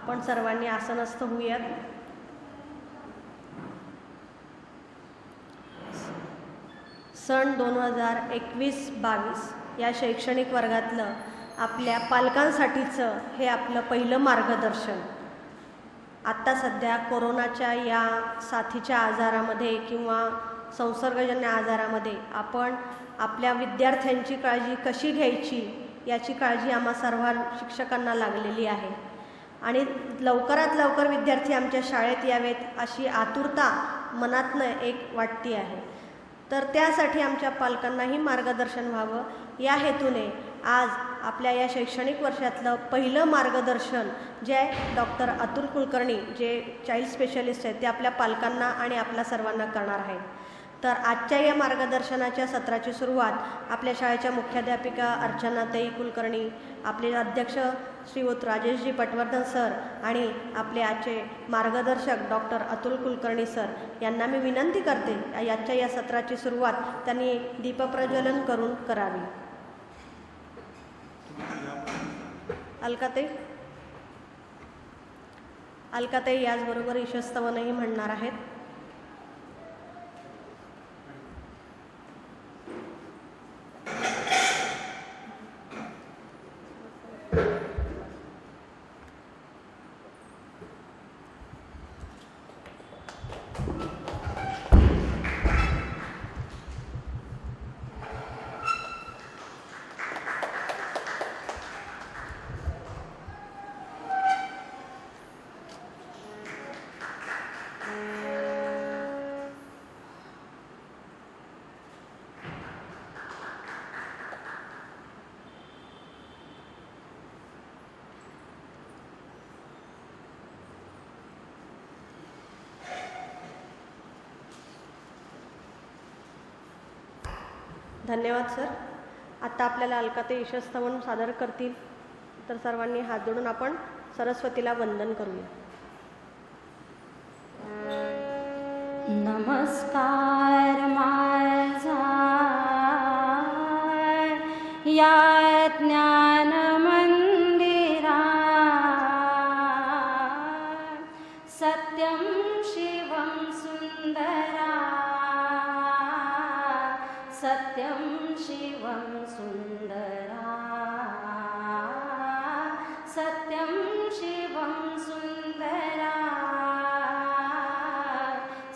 आपण सर्वांनी आसनस्थ होऊयात. सन 2021-22 या शैक्षणिक वर्गातलं आपल्या पालकांसाठीचं हे आपलं पहिलं मार्गदर्शन. आत्ता सध्या कोरोनाच्या या साथीच्या आजारामध्ये किंवा संसर्गजन्य आजारामध्ये आपण आपल्या विद्यार्थ्यांची काळजी कशी घ्यायची याची काळजी आम्हा सर्व शिक्षकांना लागलेली आहे आणि लवकरात लवकर विद्यार्थी आमच्या शाळेत यावेत अशी आतुरता मनातनं एक वाटती आहे. तर त्यासाठी आमच्या पालकांनाही मार्गदर्शन व्हावं या हेतूने आज आपल्या या शैक्षणिक वर्षातलं पहिलं मार्गदर्शन जे डॉक्टर अतुल कुलकर्णी जे चाइल्ड स्पेशलिस्ट आहेत ते आपल्या पालकांना आणि आपल्या सर्वांना करणार आहेत. तर आजच्या या मार्गदर्शनाच्या सत्राची सुरुवात आपल्या शाळेच्या मुख्याध्यापिका अर्चनाताई कुलकर्णी, आपले अध्यक्ष श्रीयुत राजेशजी पटवर्धन सर आणि आपले आजचे मार्गदर्शक डॉक्टर अतुल कुलकर्णी सर यांना मी विनंती करते याच्या या सत्राची सुरुवात त्यांनी दीपप्रज्वलन करून करावी. अलकाताई याचबरोबर ईशस्तवनही म्हणणार आहेत. धन्यवाद सर. आता आपल्याला अलकाताई ईशस्तवन सादर करतील तर सर्वांनी हात जोडून आपण सरस्वतीला वंदन करूया. नमस्कार माझा या ज्ञान मंदिरा, सत्यं शिवं सुंदरा, सत्यं शिवं सुंदरा, सत्यं शिवं सुंदरा,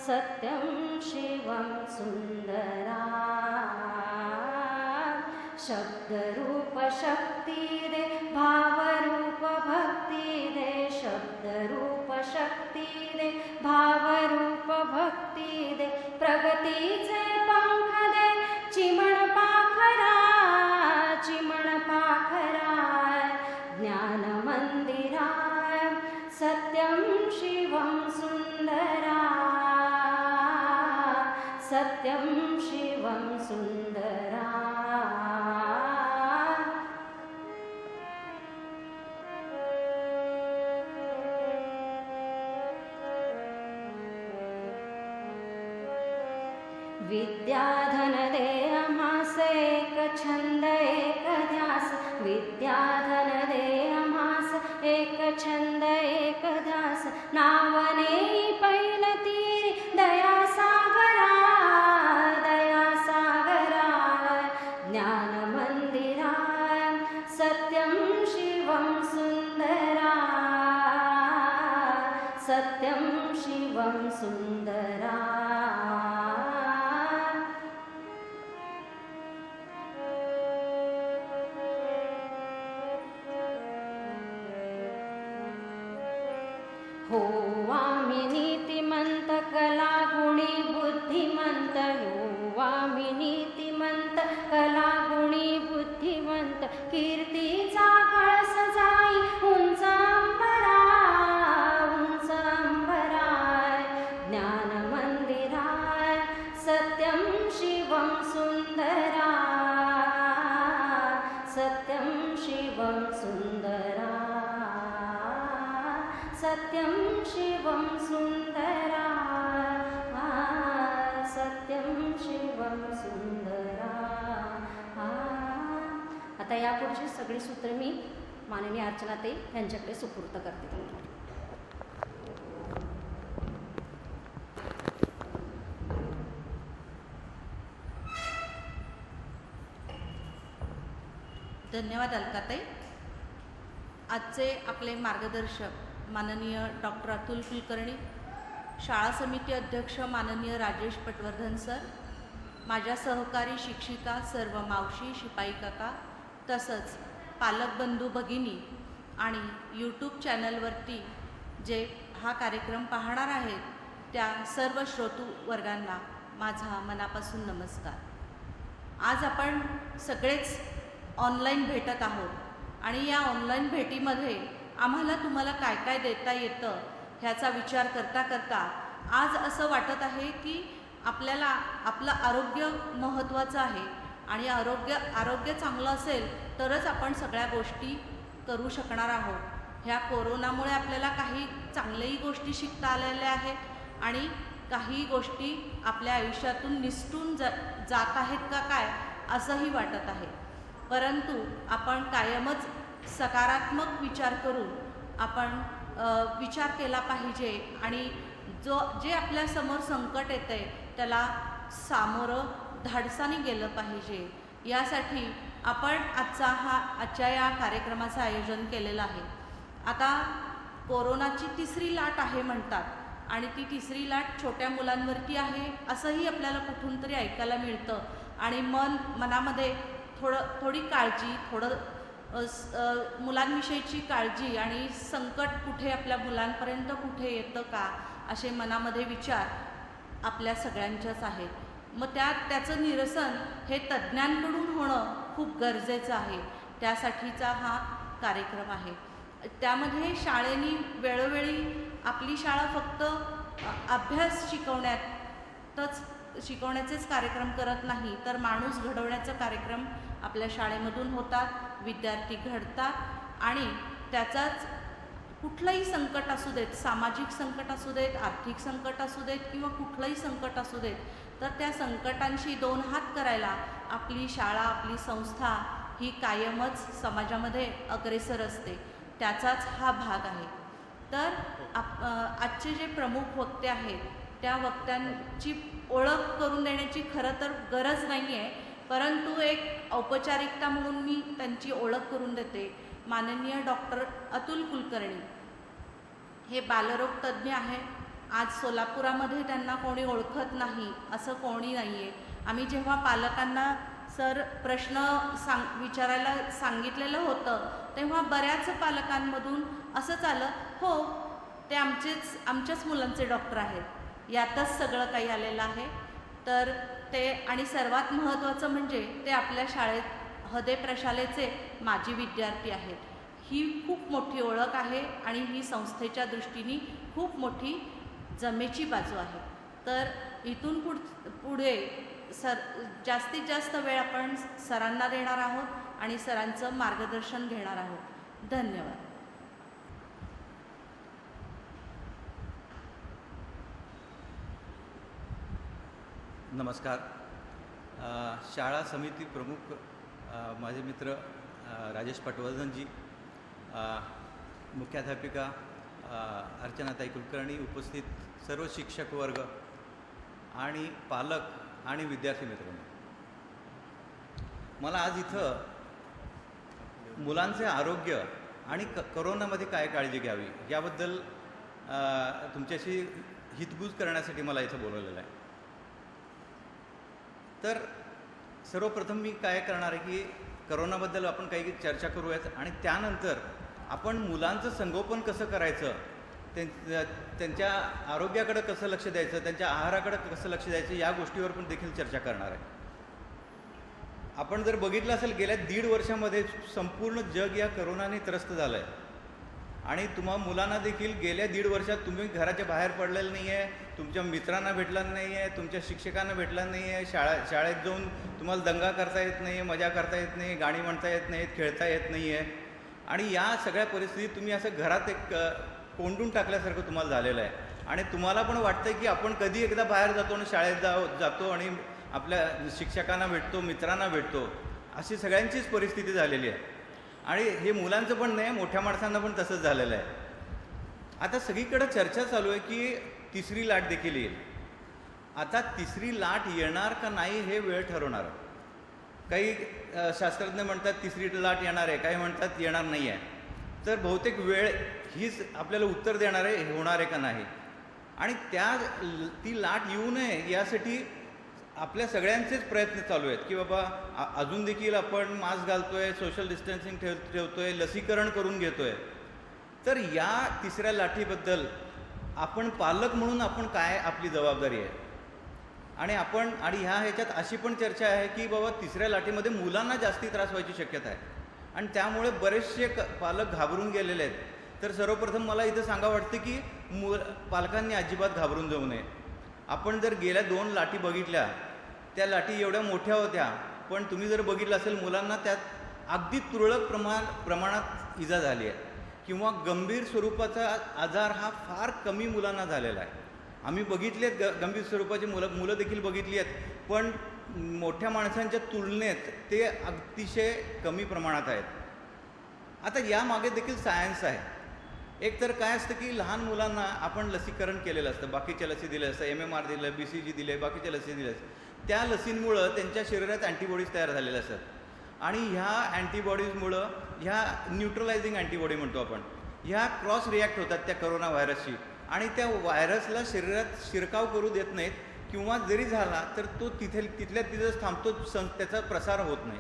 सत्यं शिवं सुंदरा. शब्दरूप शक्ति दे, भावरूप भक्ति दे, शब्दरूप शक्ति दे, भावरूप भक्ति दे, प्रगतीचे पंख दे, चिमण पाखरा, चिमण पाखरा, ज्ञान मंदिरा, सत्यं शिवं सुंदरा, सत्यं शिवं सुंदरा. विद्याधन दे आम्हास एक छंद एक ध्यास, विद्याधन दे आम्हास एक छंद एक ध्यास, नावने पैलतीरी दया सागरा, दया सागरा, ज्ञान मंदिरा, सत्यं शिवं सुंदरा, सत्यं शिवं सुंदरा. हो आम्ही नीतिमंत, कला गुणी बुद्धिमंत, हो आम्ही नीतिमंत, कला गुणी बुद्धिमंत, कीर्तीचा कळस जाई उंच अंबरा, उंच अंबरा, ज्ञान मंदिरा, सत्यं शिवं सुंदरा, सत्यं शिवं सुंदरा, सत्यं शिवं सुंदरा, सत्यं शिवं सुंदरा. आता यापुढची सगळी सूत्र मी माननीय अर्चनाताई यांच्याकडे सुपूर्द करते. धन्यवाद अलकाताई. आजचे आपले मार्गदर्शक माननीय डॉक्टर अतुल कुलकर्णी, शाळा समिती अध्यक्ष माननीय राजेश पटवर्धन सर, माझ्या सहकारी शिक्षिका सर्व मावशी, शिपाई काका, तसंच पालक बंधू भगिनी आणि यूट्यूब चॅनलवरती जे हा कार्यक्रम पाहणार आहेत त्या सर्व श्रोतू वर्गांना माझा मनापासून नमस्कार. आज आपण सगळेच ऑनलाईन भेटत आहोत आणि या ऑनलाईन भेटीमध्ये आम्हाला तुम्हाला काय काय देता येतं ह्याचा विचार करता करता आज असं वाटत आहे की आपल्याला आपलं आरोग्य महत्त्वाचं आहे आणि आरोग्य चांगलं असेल तरच आपण सगळ्या गोष्टी करू शकणार आहोत. ह्या कोरोनामुळे आपल्याला काही चांगल्याही गोष्टी शिकता आलेल्या आहेत आणि काही गोष्टी आपल्या आयुष्यातून निसटून जात आहेत का काय असंही वाटत आहे. परंतु आपण कायमच सकारात्मक विचार करून आपण विचार केला पाहिजे आणि जे आपल्यासमोर संकट येतं आहे त्याला सामोरं धाडसाने गेलं पाहिजे. यासाठी आपण आजच्या या कार्यक्रमाचं आयोजन केलेलं आहे. आता कोरोनाची तिसरी लाट आहे म्हणतात आणि ती तिसरी लाट छोट्या मुलांवरती आहे असंही आपल्याला कुठून तरी ऐकायला मिळतं आणि मनामध्ये थोडी काळजी, मुलांविषयीची काळजी आणि संकट कुठे आपल्या मुलांपर्यंत कुठे येतं का असे मनामध्ये विचार आपल्या सगळ्यांच्याच आहेत. मग त्याचं निरसन हे तज्ज्ञांकडून होणं खूप गरजेचं आहे. त्यासाठीचा हा कार्यक्रम आहे. त्यामध्ये शाळेनी वेळोवेळी आपली शाळा फक्त अभ्यास शिकवण्याचेच कार्यक्रम करत नाही तर माणूस घडवण्याचा कार्यक्रम आपल्या शाळेमधून होतात. विद्यार्थी घडतात आणि त्याचाच कुठलंही संकट असू देत, सामाजिक संकट असू देत, आर्थिक संकट असू देत किंवा कुठलंही संकट असू देत, तर त्या संकटांशी दोन हात करायला आपली शाळा, आपली संस्था ही कायमच समाजामध्ये अग्रेसर असते. त्याचाच हा भाग आहे. तर आजचे जे प्रमुख वक्ते आहेत त्या वक्त्यांची ओळख करून देण्याची खरं तर गरज नाही आहे, परंतु एक औपचारिकता म्हणून मी त्यांची ओळख करून देते. माननीय डॉक्टर अतुल कुलकर्णी हे बालरोग तज्ज्ञ आहे. आज सोलापुरामध्ये त्यांना कोणी ओळखत नाही असं कोणी नाही आहे. आम्ही जेव्हा पालकांना सर प्रश्न विचारायला सांगितलेलं होतं तेव्हा बऱ्याच पालकांमधून असंच आलं, हो ते आमच्याच मुलांचे डॉक्टर आहेत. यातच सगळं काही आलेलं आहे. तर ते आणि सर्वात महत्त्वाचं म्हणजे ते आपल्या शाळेत हदे प्रशालेचे माजी विद्यार्थी आहेत. ही खूप मोठी ओळख आहे आणि ही संस्थेच्या दृष्टीने खूप मोठी जमेची बाजू आहे. तर इथून पुढे जास्तीत जास्त वेळ आपण सरांना देणार आहोत आणि सरांचं मार्गदर्शन घेणार आहोत. धन्यवाद. नमस्कार. शाळा समिती प्रमुख माझे मित्र राजेश पटवर्धनजी, मुख्याध्यापिका अर्चनाताई कुलकर्णी, उपस्थित सर्व शिक्षक वर्ग आणि पालक आणि विद्यार्थी मित्रांनो, मला आज इथं मुलांचे आरोग्य आणि करोनामध्ये काय काळजी घ्यावी याबद्दल तुमच्याशी हितगुज करण्यासाठी मला इथं बोलवलेलं आहे. तर सर्वप्रथम मी काय करणार आहे की करोनाबद्दल आपण काही चर्चा करूयात आणि त्यानंतर आपण मुलांचं संगोपन कसं करायचं, त्यांच्या आरोग्याकडे कसं लक्ष द्यायचं, त्यांच्या आहाराकडे कसं लक्ष द्यायचं या गोष्टीवर पण देखील चर्चा करणार आहे. आपण जर बघितलं असेल गेल्या 1.5 वर्षामध्ये संपूर्ण जग या करोनाने त्रस्त झालं आहे आणि तुम्हा मुलांना देखील गेल्या 1.5 वर्षात तुम्ही घराच्या बाहेर पडलेलं नाही आहे, तुमच्या मित्रांना भेटला नाही आहे, तुमच्या शिक्षकांना भेटला नाही आहे, शाळेत जाऊन तुम्हाला दंगा करता येत नाही, मजा करता येत नाही, गाणी म्हणता येत नाहीत, खेळता येत नाही आहे आणि या सगळ्या परिस्थितीत तुम्ही असं घरात एक कोंडून टाकल्यासारखं तुम्हाला झालेलं आहे आणि तुम्हाला पण वाटतं की आपण कधी एकदा बाहेर जातो आणि शाळेत जातो आणि आपल्या शिक्षकांना भेटतो, मित्रांना भेटतो, अशी सगळ्यांचीच परिस्थिती झालेली आहे. आणि हे मुलांचं पण नाही, मोठ्या माणसांना पण तसंच झालेलं आहे. आता सगळीकडे चर्चा चालू आहे की तिसरी लाट देखील येईल. आता तिसरी लाट येणार का नाही हे वेळ ठरवणार. काही शास्त्रज्ञ म्हणतात तिसरी लाट येणार आहे, काही म्हणतात येणार नाही आहे. तर बहुतेक वेळ हीच आपल्याला उत्तर देणार आहे होणार आहे का नाही. आणि ती लाट येऊ नये यासाठी आपल्या सगळ्यांचेच प्रयत्न चालू आहेत की बाबा अजून देखील आपण मास्क घालतोय, सोशल डिस्टन्सिंग ठेवतोय, लसीकरण करून घेतोय. तर या तिसऱ्या लाटेबद्दल आपण पालक म्हणून आपण काय आपली जबाबदारी आहे. आणि ह्याच्यात अशी पण चर्चा आहे की बाबा तिसऱ्या लाटेमध्ये मुलांना जास्ती त्रास व्हायची शक्यता आहे आणि त्यामुळे बरेचसे पालक घाबरून गेलेले आहेत. तर सर्वप्रथम मला इथं सांगावं वाटतं की पालकांनी अजिबात घाबरून जाऊ नये. आपण जर गेल्या 2 लाटी बघितल्या, त्या लाटी एवढ्या मोठ्या होत्या, पण तुम्ही जर बघितलं असेल मुलांना त्यात अगदी तुरळक प्रमाणात इजा झाली आहे किंवा गंभीर स्वरूपाचा आजार हा फार कमी मुलांना झालेला आहे. आम्ही बघितले आहेत गंभीर स्वरूपाची मुलं देखील बघितली आहेत, पण मोठ्या माणसांच्या तुलनेत ते अतिशय कमी प्रमाणात आहेत. आता यामागे देखील सायन्स आहे. एक तर काय असतं की लहान मुलांना आपण लसीकरण केलेलं असतं, बाकीच्या लसी दिल्या असतं, MMR दिलं, BCG दिले, बाकीच्या लसी दिल्या असतात. त्या लसींमुळं त्यांच्या शरीरात अँटीबॉडीज तयार झालेल्या असतात आणि ह्या अँटीबॉडीजमुळं ह्या न्यूट्रलायझिंग अँटीबॉडी म्हणतो आपण, ह्या क्रॉस रिॲक्ट होतात त्या करोना व्हायरसशी आणि त्या व्हायरसला शरीरात शिरकाव करू देत नाहीत किंवा जरी झाला तर तो तिथल्या तिथंच थांबतो, त्याचा प्रसार होत नाही.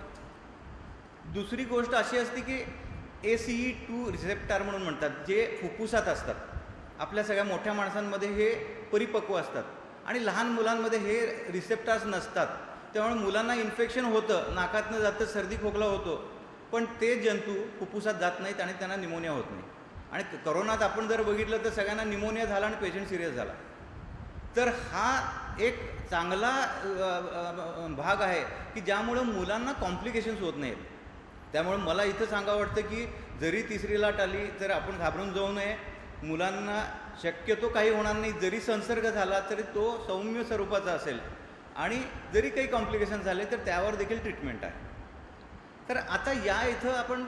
दुसरी गोष्ट अशी असते की ACE2 रिसेप्टर म्हणून म्हणतात, जे फुफ्फुसात असतात. आपल्या सगळ्या मोठ्या माणसांमध्ये हे परिपक्व असतात आणि लहान मुलांमध्ये हे रिसेप्टर्स नसतात. त्यामुळे मुलांना इन्फेक्शन होतं, नाकातनं जातं, सर्दी खोकला होतो, पण ते जंतू फुफ्फुसात जात नाहीत आणि त्यांना निमोनिया होत नाही. आणि करोनात आपण जर बघितलं तर सगळ्यांना निमोनिया झाला आणि पेशंट सिरियस झाला. तर हा एक चांगला भाग आहे की ज्यामुळं मुलांना कॉम्प्लिकेशन्स होत नाहीत. त्यामुळे मला इथं सांगावं वाटतं की जरी तिसरी लाट आली तर आपण घाबरून जाऊ नये. मुलांना शक्यतो काही होणार नाही, जरी संसर्ग झाला तरी तो सौम्य स्वरूपाचा असेल आणि जरी काही कॉम्प्लिकेशन झाले तर त्यावर देखील ट्रीटमेंट आहे. तर आता इथं आपण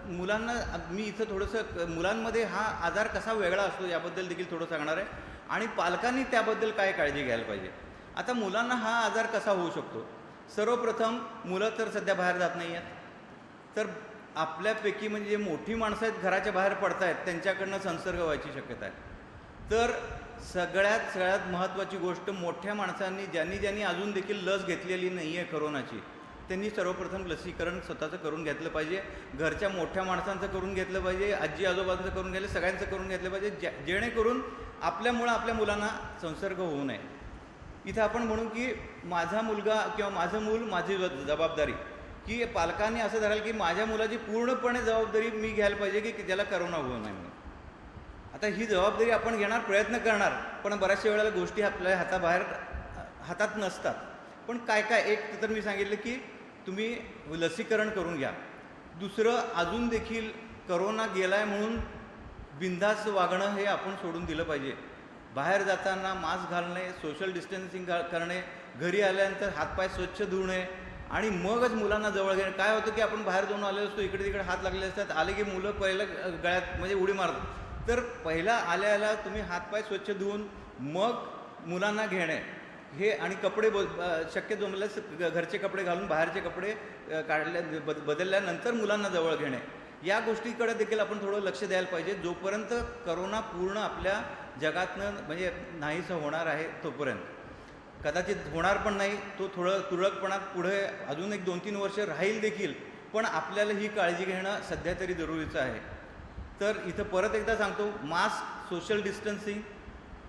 मुलांना मी इथं थोडंसं मुलांमध्ये हा आजार कसा वेगळा असतो याबद्दल देखील थोडं सांगणार आहे आणि पालकांनी त्याबद्दल काय काळजी घ्यायला पाहिजे. आता मुलांना हा आजार कसा होऊ शकतो. सर्वप्रथम मुलं तर सध्या बाहेर जात नाही आहेत, तर आपल्यापैकी म्हणजे मोठी माणसं आहेत घराच्या बाहेर पडत आहेत त्यांच्याकडनं संसर्ग व्हायची शक्यता आहे. तर सगळ्यात महत्त्वाची गोष्ट, मोठ्या माणसांनी ज्यांनी अजून देखील लस घेतलेली नाही आहे करोनाची, त्यांनी सर्वप्रथम लसीकरण स्वतःचं करून घेतलं पाहिजे. घरच्या मोठ्या माणसांचं करून घेतलं पाहिजे, आजी आजोबांचं करून घेतलं, सगळ्यांचं करून घेतलं पाहिजे, जेणेकरून आपल्यामुळं आपल्या मुलांना संसर्ग होऊ नये. इथं आपण म्हणू की माझा मुलगा किंवा माझं मूल माझी जबाबदारी, की पालकांनी असं धराल की माझ्या मुलाची पूर्णपणे जबाबदारी मी घ्यायला पाहिजे की त्याला करोना होऊ नये म्हणून. आता ही जबाबदारी आपण घेणार, प्रयत्न करणार, पण बऱ्याचशा वेळेला गोष्टी आपल्या हातात नसतात. पण काय एक तर मी सांगितलं की तुम्ही लसीकरण करून घ्या. दुसरं, अजून देखील करोना गेलाय म्हणून बिनधास्त वागणं हे आपण सोडून दिलं पाहिजे. बाहेर जाताना मास्क घालणे, सोशल डिस्टन्सिंग करणे, घरी आल्यानंतर हातपाय स्वच्छ धुणे आणि मगच मुलांना जवळ घेणे. काय होतं की आपण बाहेर जाऊन आलेलो असतो, इकडे तिकडे हात लागलेले असतात, आले की मुलं पहिलं गळ्यात म्हणजे उडी मारतात. तर पहिला आल्या तुम्ही हातपाय स्वच्छ धुवून मग मुलांना घेणे हे, आणि कपडे शक्य जमल्यास घरचे कपडे घालून बाहेरचे कपडे बदलल्यानंतर मुलांना जवळ घेणे, या गोष्टीकडे देखील आपण थोडं लक्ष द्यायला पाहिजे. जोपर्यंत करोना पूर्ण आपल्या जगातनं म्हणजे नाहीसं होणार आहे तोपर्यंत, कदाचित होणार पण नाही, तो थोडं तुरळकपणात पुढे अजून 1-2-3 वर्ष राहील देखील, पण आपल्याला ही काळजी घेणं सध्या तरी जरुरीचं आहे. तर इथं परत एकदा सांगतो, मास्क, सोशल डिस्टन्सिंग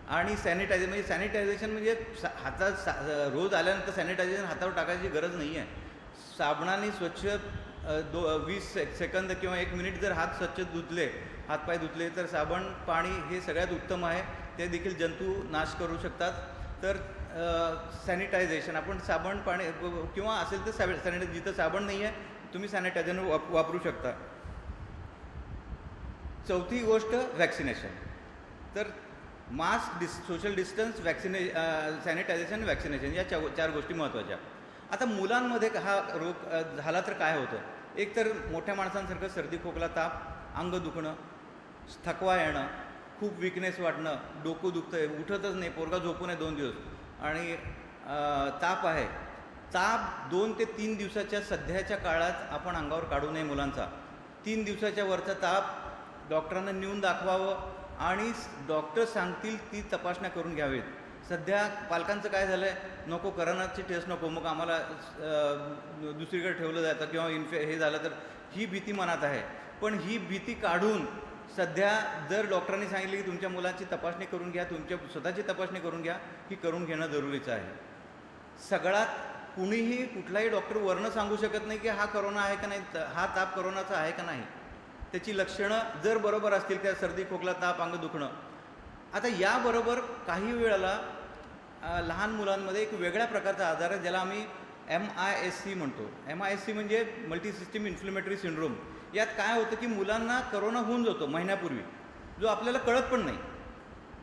आणि सॅनिटायझेशन म्हणजे रोज आल्यानंतर सॅनिटायझेशन हातावर टाकायची गरज नाही आहे. साबणाने स्वच्छ 20 सेकंद किंवा 1 मिनिट जर हात स्वच्छ धुतले, हातपाय धुतले, तर साबण पाणी हे सगळ्यात उत्तम आहे. ते देखील जंतू नाश करू शकतात. तर सॅनिटायझेशन आपण साबण पाणी किंवा असेल तर सॅनिटायझर, जिथं साबण नाही आहे तुम्ही सॅनिटायझर वापरू शकता. चौथी गोष्ट वॅक्सिनेशन. तर mask, social distance, sanitisation, vaccination या 4 गोष्टी महत्त्वाच्या. आता मुलांमध्ये हा रोग झाला तर काय होतं. एक तर मोठ्या माणसांसारखं सर्दी खोकला ताप, अंग दुखणं, थकवा येणं, खूप विकनेस वाटणं, डोकं दुखतं आहे, उठतच नाही, पोरगा झोपू नये 2 दिवस आणि ताप आहे, ताप 2 ते 3 दिवसाच्या सध्याच्या काळात आपण अंगावर काढू नये मुलांचा. 3 दिवसाच्या वरचा ताप डॉक्टरांना नेऊन दाखवावं आणि डॉक्टर सांगतील ती तपासण्या करून घ्यावेत. सध्या पालकांचं काय झालं आहे, नको करोनाची टेस्ट नको, मग आम्हाला दुसरीकडे ठेवलं जातं किंवा हे झालं तर ही भीती मनात आहे. पण ही भीती काढून सध्या जर डॉक्टरांनी सांगितलं की तुमच्या मुलाची तपासणी करून घ्या, तुमच्या स्वतःची तपासणी करून घ्या, ही करून घेणं जरुरीचं आहे. सगळ्यात कुणीही कुठलाही डॉक्टर वरनं सांगू शकत नाही की हा करोना आहे का नाही, हा ताप करोनाचा आहे का नाही. त्याची लक्षणं जर बरोबर असतील, त्या सर्दी खोकला ताप अंग दुखणं. आता याबरोबर काही वेळेला लहान मुलांमध्ये एक वेगळ्या प्रकारचा आजार आहे ज्याला आम्ही MIS-C म्हणतो. MIS-C म्हणजे मल्टी सिस्टीम इन्फ्लेमेटरी सिंड्रोम. यात काय होतं की मुलांना करोना होऊन जातो महिन्यापूर्वी, जो आपल्याला कळत पण नाही.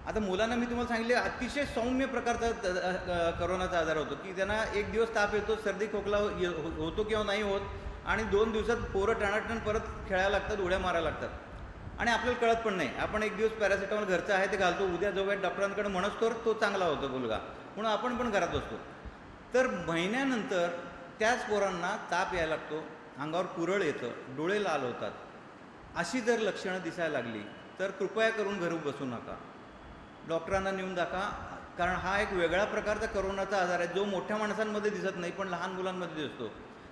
आता मुलांना मी तुम्हाला सांगितले अतिशय सौम्य प्रकारचा करोनाचा आजार होतो की त्यांना एक दिवस ताप येतो, सर्दी खोकला होतो किंवा नाही होत, आणि 2 दिवसात पोरं टणाटण परत खेळायला लागतात, उड्या मारायला लागतात आणि आपल्याला कळत पण नाही. आपण एक दिवस पॅरासिटामॉल घरचं आहे ते घालतो, उद्या जाऊया डॉक्टरांकडे म्हणत तो चांगला होतो मुलगा, म्हणून आपण पण घरात असतो. तर महिन्यानंतर त्याच पोरांना ताप यायला लागतो, अंगावर पुरळ येतं, डोळे लाल होतात. अशी जर लक्षणं दिसायला लागली तर कृपया करून घरी बसू नका, डॉक्टरांना नेऊन दाखवा. कारण हा एक वेगळ्या प्रकारचा करोनाचा आजार आहे जो मोठ्या माणसांमध्ये दिसत नाही पण लहान मुलांमध्ये दिसतो.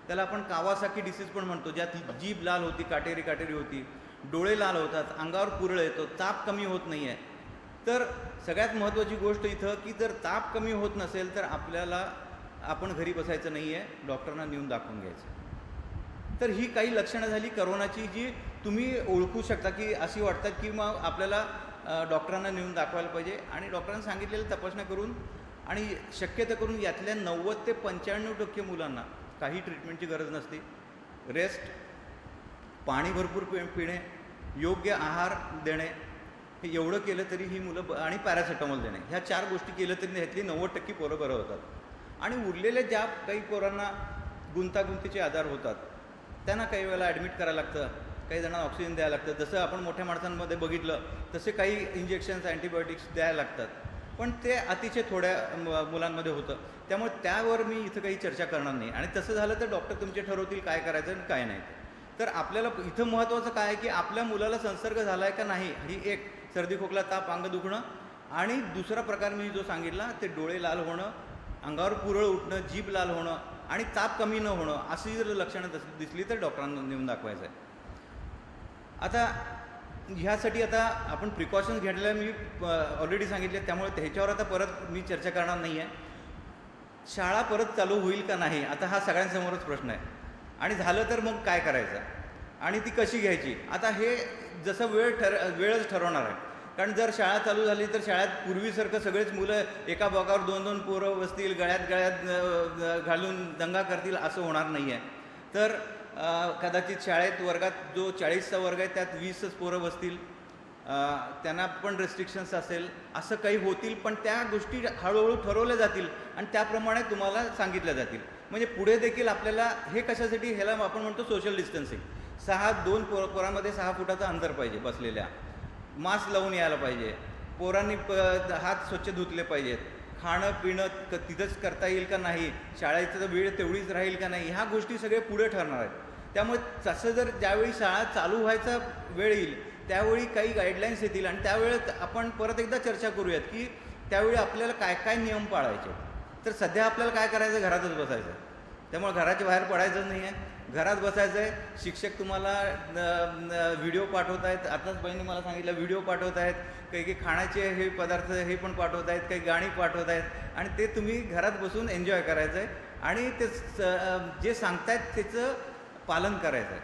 त्याला आपण कावासाकी डिसीज पण म्हणतो, ज्यात जीभ लाल होती, काटेरी होती, डोळे लाल होतात, अंगावर पुरळ येतो, ताप कमी होत नाही आहे. तर सगळ्यात महत्त्वाची गोष्ट इथं की जर ताप कमी होत नसेल तर आपण घरी बसायचं नाही आहे, डॉक्टरांना नेऊन दाखवून घ्यायचं. तर ही काही लक्षणं झाली करोनाची जी तुम्ही ओळखू शकता की अशी वाटतात की मग आपल्याला डॉक्टरांना नेऊन दाखवायला पाहिजे आणि डॉक्टरांनी सांगितलेलं तपासण्या करून, आणि शक्यतो करून यातल्या 90 ते 95% मुलांना काही ट्रीटमेंटची गरज नसते. रेस्ट, पाणी भरपूर पिणे, योग्य आहार देणे, हे एवढं केलं तरी ही मुलं आणि पॅरासिटामॉल देणे, ह्या 4 गोष्टी केलं तरी ह्यातली 90% पोरं बरं होतात. आणि उरलेले ज्या काही पोरांना गुंतागुंतीचे आजार होतात त्यांना काही वेळेला ॲडमिट करायला लागतं, काही जणांना ऑक्सिजन द्यायला लागतं. जसं आपण मोठ्या माणसांमध्ये बघितलं तसे काही इंजेक्शन्स अँटीबायोटिक्स द्यायला लागतात, पण ते अतिशय थोड्या मुलांमध्ये होतं. त्यामुळे त्यावर मी इथं काही चर्चा करणार नाही. आणि तसं झालं तर डॉक्टर तुमचे ठरवतील काय करायचं आणि काय नाही. तर आपल्याला इथं महत्त्वाचं काय आहे की आपल्या मुलाला संसर्ग झाला आहे का नाही, ही एक सर्दी खोकला ताप अंग दुखणं, आणि दुसरा प्रकार मी जो सांगितला ते डोळे लाल होणं, अंगावर पुरळ उठणं, जीभ लाल होणं आणि ताप कमी न होणं, अशी जर लक्षणं दिसली तर डॉक्टरांना नेऊन दाखवायचं आहे. आता ह्यासाठी आता आपण प्रिकॉशन्स घ्यायला मी ऑलरेडी सांगितले, त्यामुळे ह्याच्यावर आता परत मी चर्चा करणार नाही आहे. शाळा परत चालू होईल का नाही, आता हा सगळ्यांसमोरच प्रश्न आहे. आणि झालं तर मग काय करायचं आणि ती कशी घ्यायची, आता हे जसं वेळच ठरवणार आहे. कारण जर शाळा चालू झाली तर शाळेत पूर्वीसारखं सगळेच मुलं एका बॉकावर 2-2 पोरं बसतील, गळ्यात घालून दंगा करतील असं होणार नाही आहे. तर कदाचित शाळेत वर्गात जो 40चा वर्ग आहे त्यात 20च पोरं बसतील, त्यांना पण रेस्ट्रिक्शन्स असेल, असं काही होतील. पण त्या गोष्टी हळूहळू ठरवल्या जातील आणि त्याप्रमाणे तुम्हाला सांगितल्या जातील. म्हणजे पुढे देखील आपल्याला हे कशासाठी, ह्याला आपण म्हणतो सोशल डिस्टन्सिंग. 2 पोरांमध्ये 6 फुटाचं अंतर पाहिजे बसलेल्या, मास्क लावून यायला पाहिजे, पोरांनी हात स्वच्छ धुतले पाहिजेत, खाणं पिणं तिथंच करता येईल का नाही, शाळेचं वेळ तेवढीच राहील का नाही, ह्या गोष्टी सगळे पुढे ठरणार आहेत. त्यामुळे तसं जर ज्यावेळी शाळा चालू व्हायचा वेळ येईल त्यावेळी काही गाईडलाईन्स येतील आणि त्यावेळेत आपण परत एकदा चर्चा करूयात की त्यावेळी आपल्याला काय काय नियम पाळायचे. तर सध्या आपल्याला काय करायचं, घरातच बसायचं आहे. त्यामुळे घराच्या बाहेर पडायचंच नाही आहे, घरात बसायचं आहे. शिक्षक तुम्हाला व्हिडिओ पाठवत आहेत, आताच बहिणी मला सांगितलं व्हिडिओ पाठवत आहेत, काही खाण्याचे हे पदार्थ हे पण पाठवत आहेत, काही गाणी पाठवत आहेत आणि ते तुम्ही घरात बसून एन्जॉय करायचं आहे आणि ते जे सांगतायत त्याचं पालन करायचं आहे.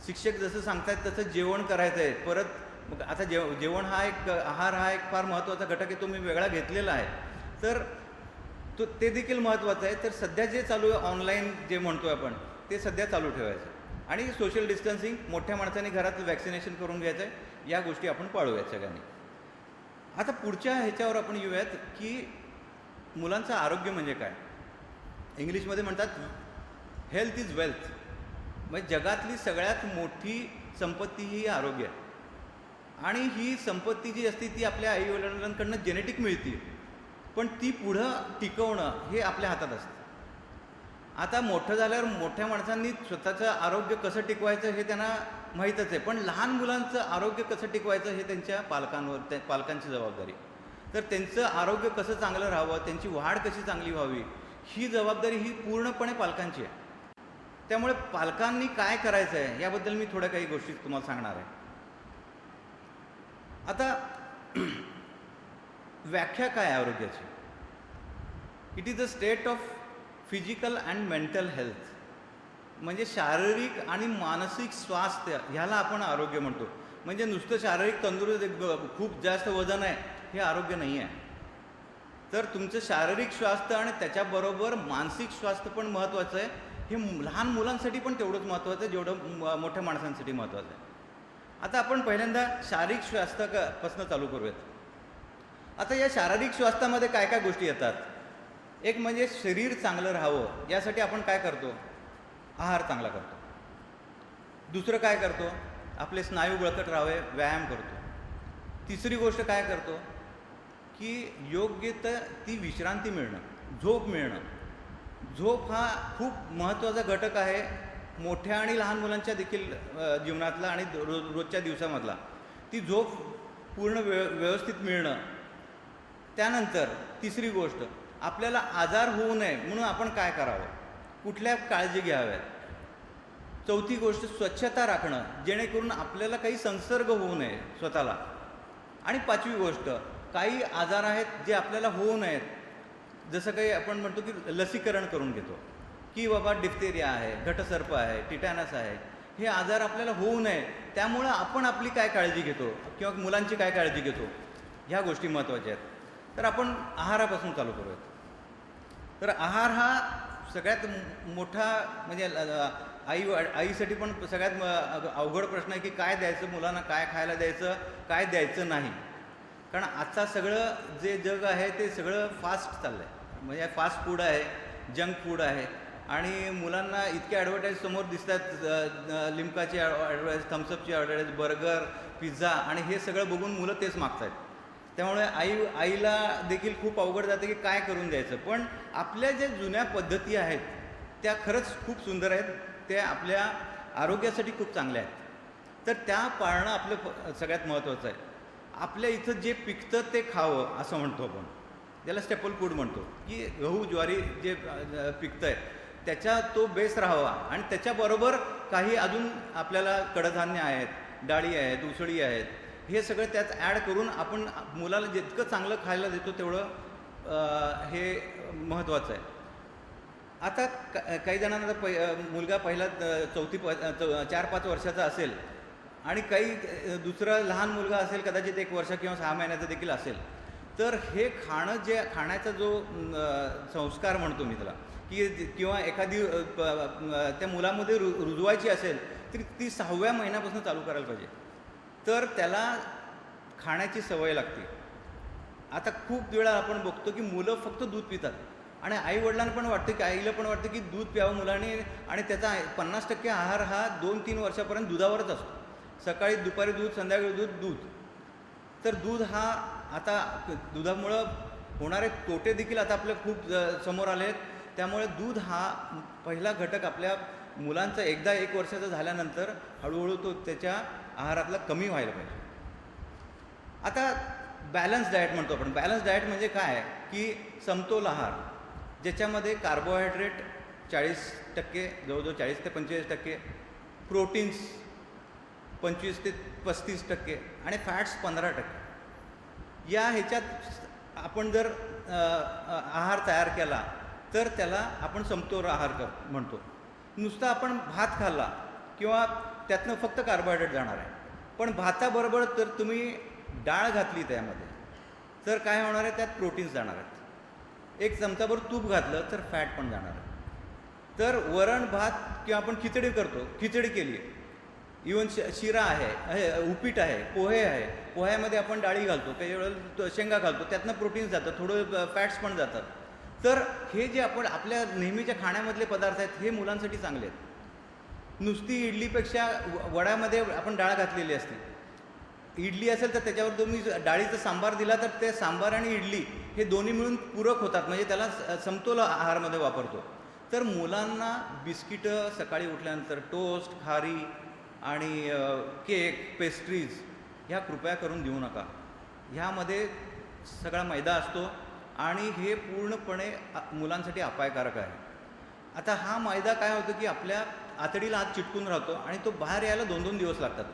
शिक्षक जसं सांगतायत तसं जेवण करायचं आहे. परत मग आता जेवण हा एक आहार हा एक फार महत्त्वाचा घटक आहे, तो मी वेगळा घेतलेला आहे. तर ते देखील महत्त्वाचं आहे. तर सध्या जे चालू आहे ऑनलाईन जे म्हणतो आपण ते सध्या चालू ठेवायचं आणि सोशल डिस्टन्सिंग, मोठ्या माणसांनी घरात वॅक्सिनेशन करून घ्यायचं आहे. या गोष्टी आपण पाळूयात सगळ्यांनी. आता पुढच्या ह्याच्यावर आपण येऊयात की मुलांचं आरोग्य म्हणजे काय. इंग्लिशमध्ये म्हणतात हेल्थ इज वेल्थ. म्हणजे जगातली सगळ्यात मोठी संपत्ती ही आरोग्य आहे आणि ही संपत्ती जी असते ती आपल्या आईवडिलांकडनं जेनेटिक मिळते, पण ती पुढं टिकवणं हे आपल्या हातात असतं. आता मोठं झाल्यावर मोठ्या माणसांनी स्वतःचं आरोग्य कसं टिकवायचं हे त्यांना माहीतच आहे, पण लहान मुलांचं आरोग्य कसं टिकवायचं हे त्यांच्या पालकांची जबाबदारी. तर त्यांचं आरोग्य कसं चांगलं राहावं, त्यांची वाढ कशी चांगली व्हावी, ही जबाबदारी ही पूर्णपणे पालकांची आहे. त्यामुळे पालकांनी काय करायचं आहे याबद्दल मी थोड्या काही गोष्टी तुम्हाला सांगणार आहे. आता व्याख्या काय आहे आरोग्याची? It is a state of physical and mental health. म्हणजे शारीरिक आणि मानसिक स्वास्थ्य ह्याला आपण आरोग्य म्हणतो. म्हणजे नुसतं शारीरिक तंदुरुस्त खूप जास्त वजन आहे हे आरोग्य नाही आहे. तर तुमचं शारीरिक स्वास्थ्य आणि त्याच्याबरोबर मानसिक स्वास्थ्य पण महत्त्वाचं आहे. हे लहान मुलांसाठी पण तेवढंच महत्त्वाचं आहे जेवढं मोठ्या माणसांसाठी महत्त्वाचं आहे. आता आपण पहिल्यांदा शारीरिक स्वास्थ्यापासून चालू करूयात. आता या शारीरिक स्वास्थ्यामध्ये काय काय गोष्टी येतात? एक म्हणजे शरीर चांगलं राहावं यासाठी आपण काय करतो? आहार चांगला करतो. दुसरं काय करतो? आपले स्नायू बळकट राहावे, व्यायाम करतो. तिसरी गोष्ट काय करतो की योग्य ती विश्रांती मिळणं, झोप मिळणं. झोप हा खूप महत्त्वाचा घटक आहे मोठ्या आणि लहान मुलांच्या देखील जीवनातला आणि रोजच्या दिवसामधला. ती झोप पूर्ण व्यवस्थित मिळणं. त्यानंतर तिसरी गोष्ट, आपल्याला आजार होऊ नये म्हणून आपण काय करावं, कुठल्या काळजी घ्याव्यात. चौथी गोष्ट, स्वच्छता राखणं जेणेकरून आपल्याला काही संसर्ग होऊ नये स्वतःला. आणि पाचवी गोष्ट, काही आजार आहेत जे आपल्याला होऊ नयेत, जसं काही आपण म्हणतो की लसीकरण करून घेतो की बाबा डिप्थेरिया आहे, घटसर्प आहे, टिटॅनस आहे, हे आजार आपल्याला होऊ नये. त्यामुळं आपण आपली काय काळजी घेतो किंवा मुलांची काय काळजी घेतो ह्या गोष्टी महत्त्वाच्या आहेत. तर आपण आहारापासून चालू करूयात. तर आहार हा सगळ्यात मोठा म्हणजे आईसाठी पण सगळ्यात अवघड प्रश्न आहे की काय द्यायचं मुलांना, काय खायला द्यायचं, काय द्यायचं नाही. कारण आजचा सगळं जे जग आहे ते सगळं फास्ट चाललं आहे. म्हणजे फास्ट फूड आहे, जंक फूड आहे आणि मुलांना इतके ॲडव्हर्टाईज समोर दिसतात, लिम्काची ॲडव्हर्टाईज, थम्सअपची ॲडव्हर्टाईज, बर्गर, पिझ्झा, आणि हे सगळं बघून मुलं तेच मागत आहेत. त्यामुळे आईला देखील खूप अवघड जातं की काय करून द्यायचं. पण आपल्या ज्या जुन्या पद्धती आहेत त्या खरंच खूप सुंदर आहेत, त्या आपल्या आरोग्यासाठी खूप चांगल्या आहेत. तर त्या पाळणं आपलं सगळ्यात महत्त्वाचं आहे. आपल्या इथं जे पिकतं ते खावं असं म्हणतो आपण, ज्याला स्टेपल फूड म्हणतो, की गहू ज्वारी जे पिकतं आहे त्याच्या तो बेस राहावा आणि त्याच्याबरोबर काही अजून आपल्याला कडधान्य आहेत, डाळी आहेत, उसळी आहेत, हे सगळं त्यात ॲड करून आपण मुलाला जितकं चांगलं खायला देतो तेवढं हे महत्त्वाचं आहे. आता काही जणांना मुलगा पहिला 4-5 वर्षाचा असेल आणि काही दुसरा लहान मुलगा असेल, कदाचित 1 वर्ष किंवा 6 महिन्याचा देखील असेल, तर हे खाण्याचा जो संस्कार म्हणतो मी त्याला, की किंवा एखादी त्या मुलामध्ये रुजवायची असेल तर ती 6व्या महिन्यापासून चालू करायला पाहिजे. तर त्याला खाण्याची सवय लागते. आता खूप वेळा आपण बघतो की मुलं फक्त दूध पितात आणि आईवडिलांना पण वाटतं की आईला पण वाटतं की दूध प्यावं मुलांनी, आणि त्याचा 50% आहार हा 2-3 वर्षापर्यंत दुधावरच असतो. सकाळी दुपारी दूध, संध्याकाळी दूध. तर दूध हा आता दुधामुळं होणारे तोटे देखील आता आपल्या खूप समोर आले आहेत. त्यामुळे दूध हा पहिला घटक आपल्या मुलांचा एकदा 1 वर्षाचा झाल्यानंतर हळूहळू तो त्याच्या आहारातला कमी व्हायला पाहिजे. आता बॅलन्स डाएट म्हणतो आपण. बॅलन्स डाएट म्हणजे काय की समतोल आहार, ज्याच्यामध्ये कार्बोहायड्रेट 40%, जवळजवळ 40 ते 45%, प्रोटीन्स 25 ते 35% आणि फॅट्स 15%. या ह्याच्यात आपण जर आहार तयार केला तर त्याला आपण समतोल आहार म्हणतो. नुसतं आपण भात खाल्ला किंवा त्यातनं फक्त कार्बोहायड्रेट जाणार आहे, पण भाताबरोबर जर तुम्ही डाळ घातली त्यामध्ये तर काय होणार आहे, त्यात प्रोटीन्स जाणार आहेत. 1 चमचाभर तूप घातलं तर फॅट पण जाणार आहे. तर वरण भात किंवा आपण खिचडी करतो, खिचडी केली, इवन शिरा आहे, उपीट आहे, पोहे आहे, पोह्यामध्ये आपण डाळी घालतो, काही वेळेला शेंगा घालतो, त्यातनं प्रोटीन्स जातं, थोडं फॅट्स पण जातात. तर हे जे आपण आपल्या नेहमीच्या खाण्यामधले पदार्थ आहेत हे मुलांसाठी चांगले आहेत. नुसती इडलीपेक्षा वड्यामध्ये आपण डाळ घातलेली असते. इडली असेल तर त्याच्यावर तुम्ही डाळीचा सांबार दिला तर ते सांबार आणि इडली हे दोन्ही मिळून पूरक होतात, म्हणजे त्याला समतोल आहारमध्ये वापरतो. तर मुलांना बिस्किटं सकाळी उठल्यानंतर टोस्ट, खारी आणि केक, पेस्ट्रीज ह्या कृपया करून देऊ नका. ह्यामध्ये सगळा मैदा असतो आणि हे पूर्णपणे मुलांसाठी अपायकारक आहे. आता हा मैदा काय होतं की आपल्या आतडीला आत चिटकून राहतो आणि तो बाहेर यायला 2-2 दिवस लागतात.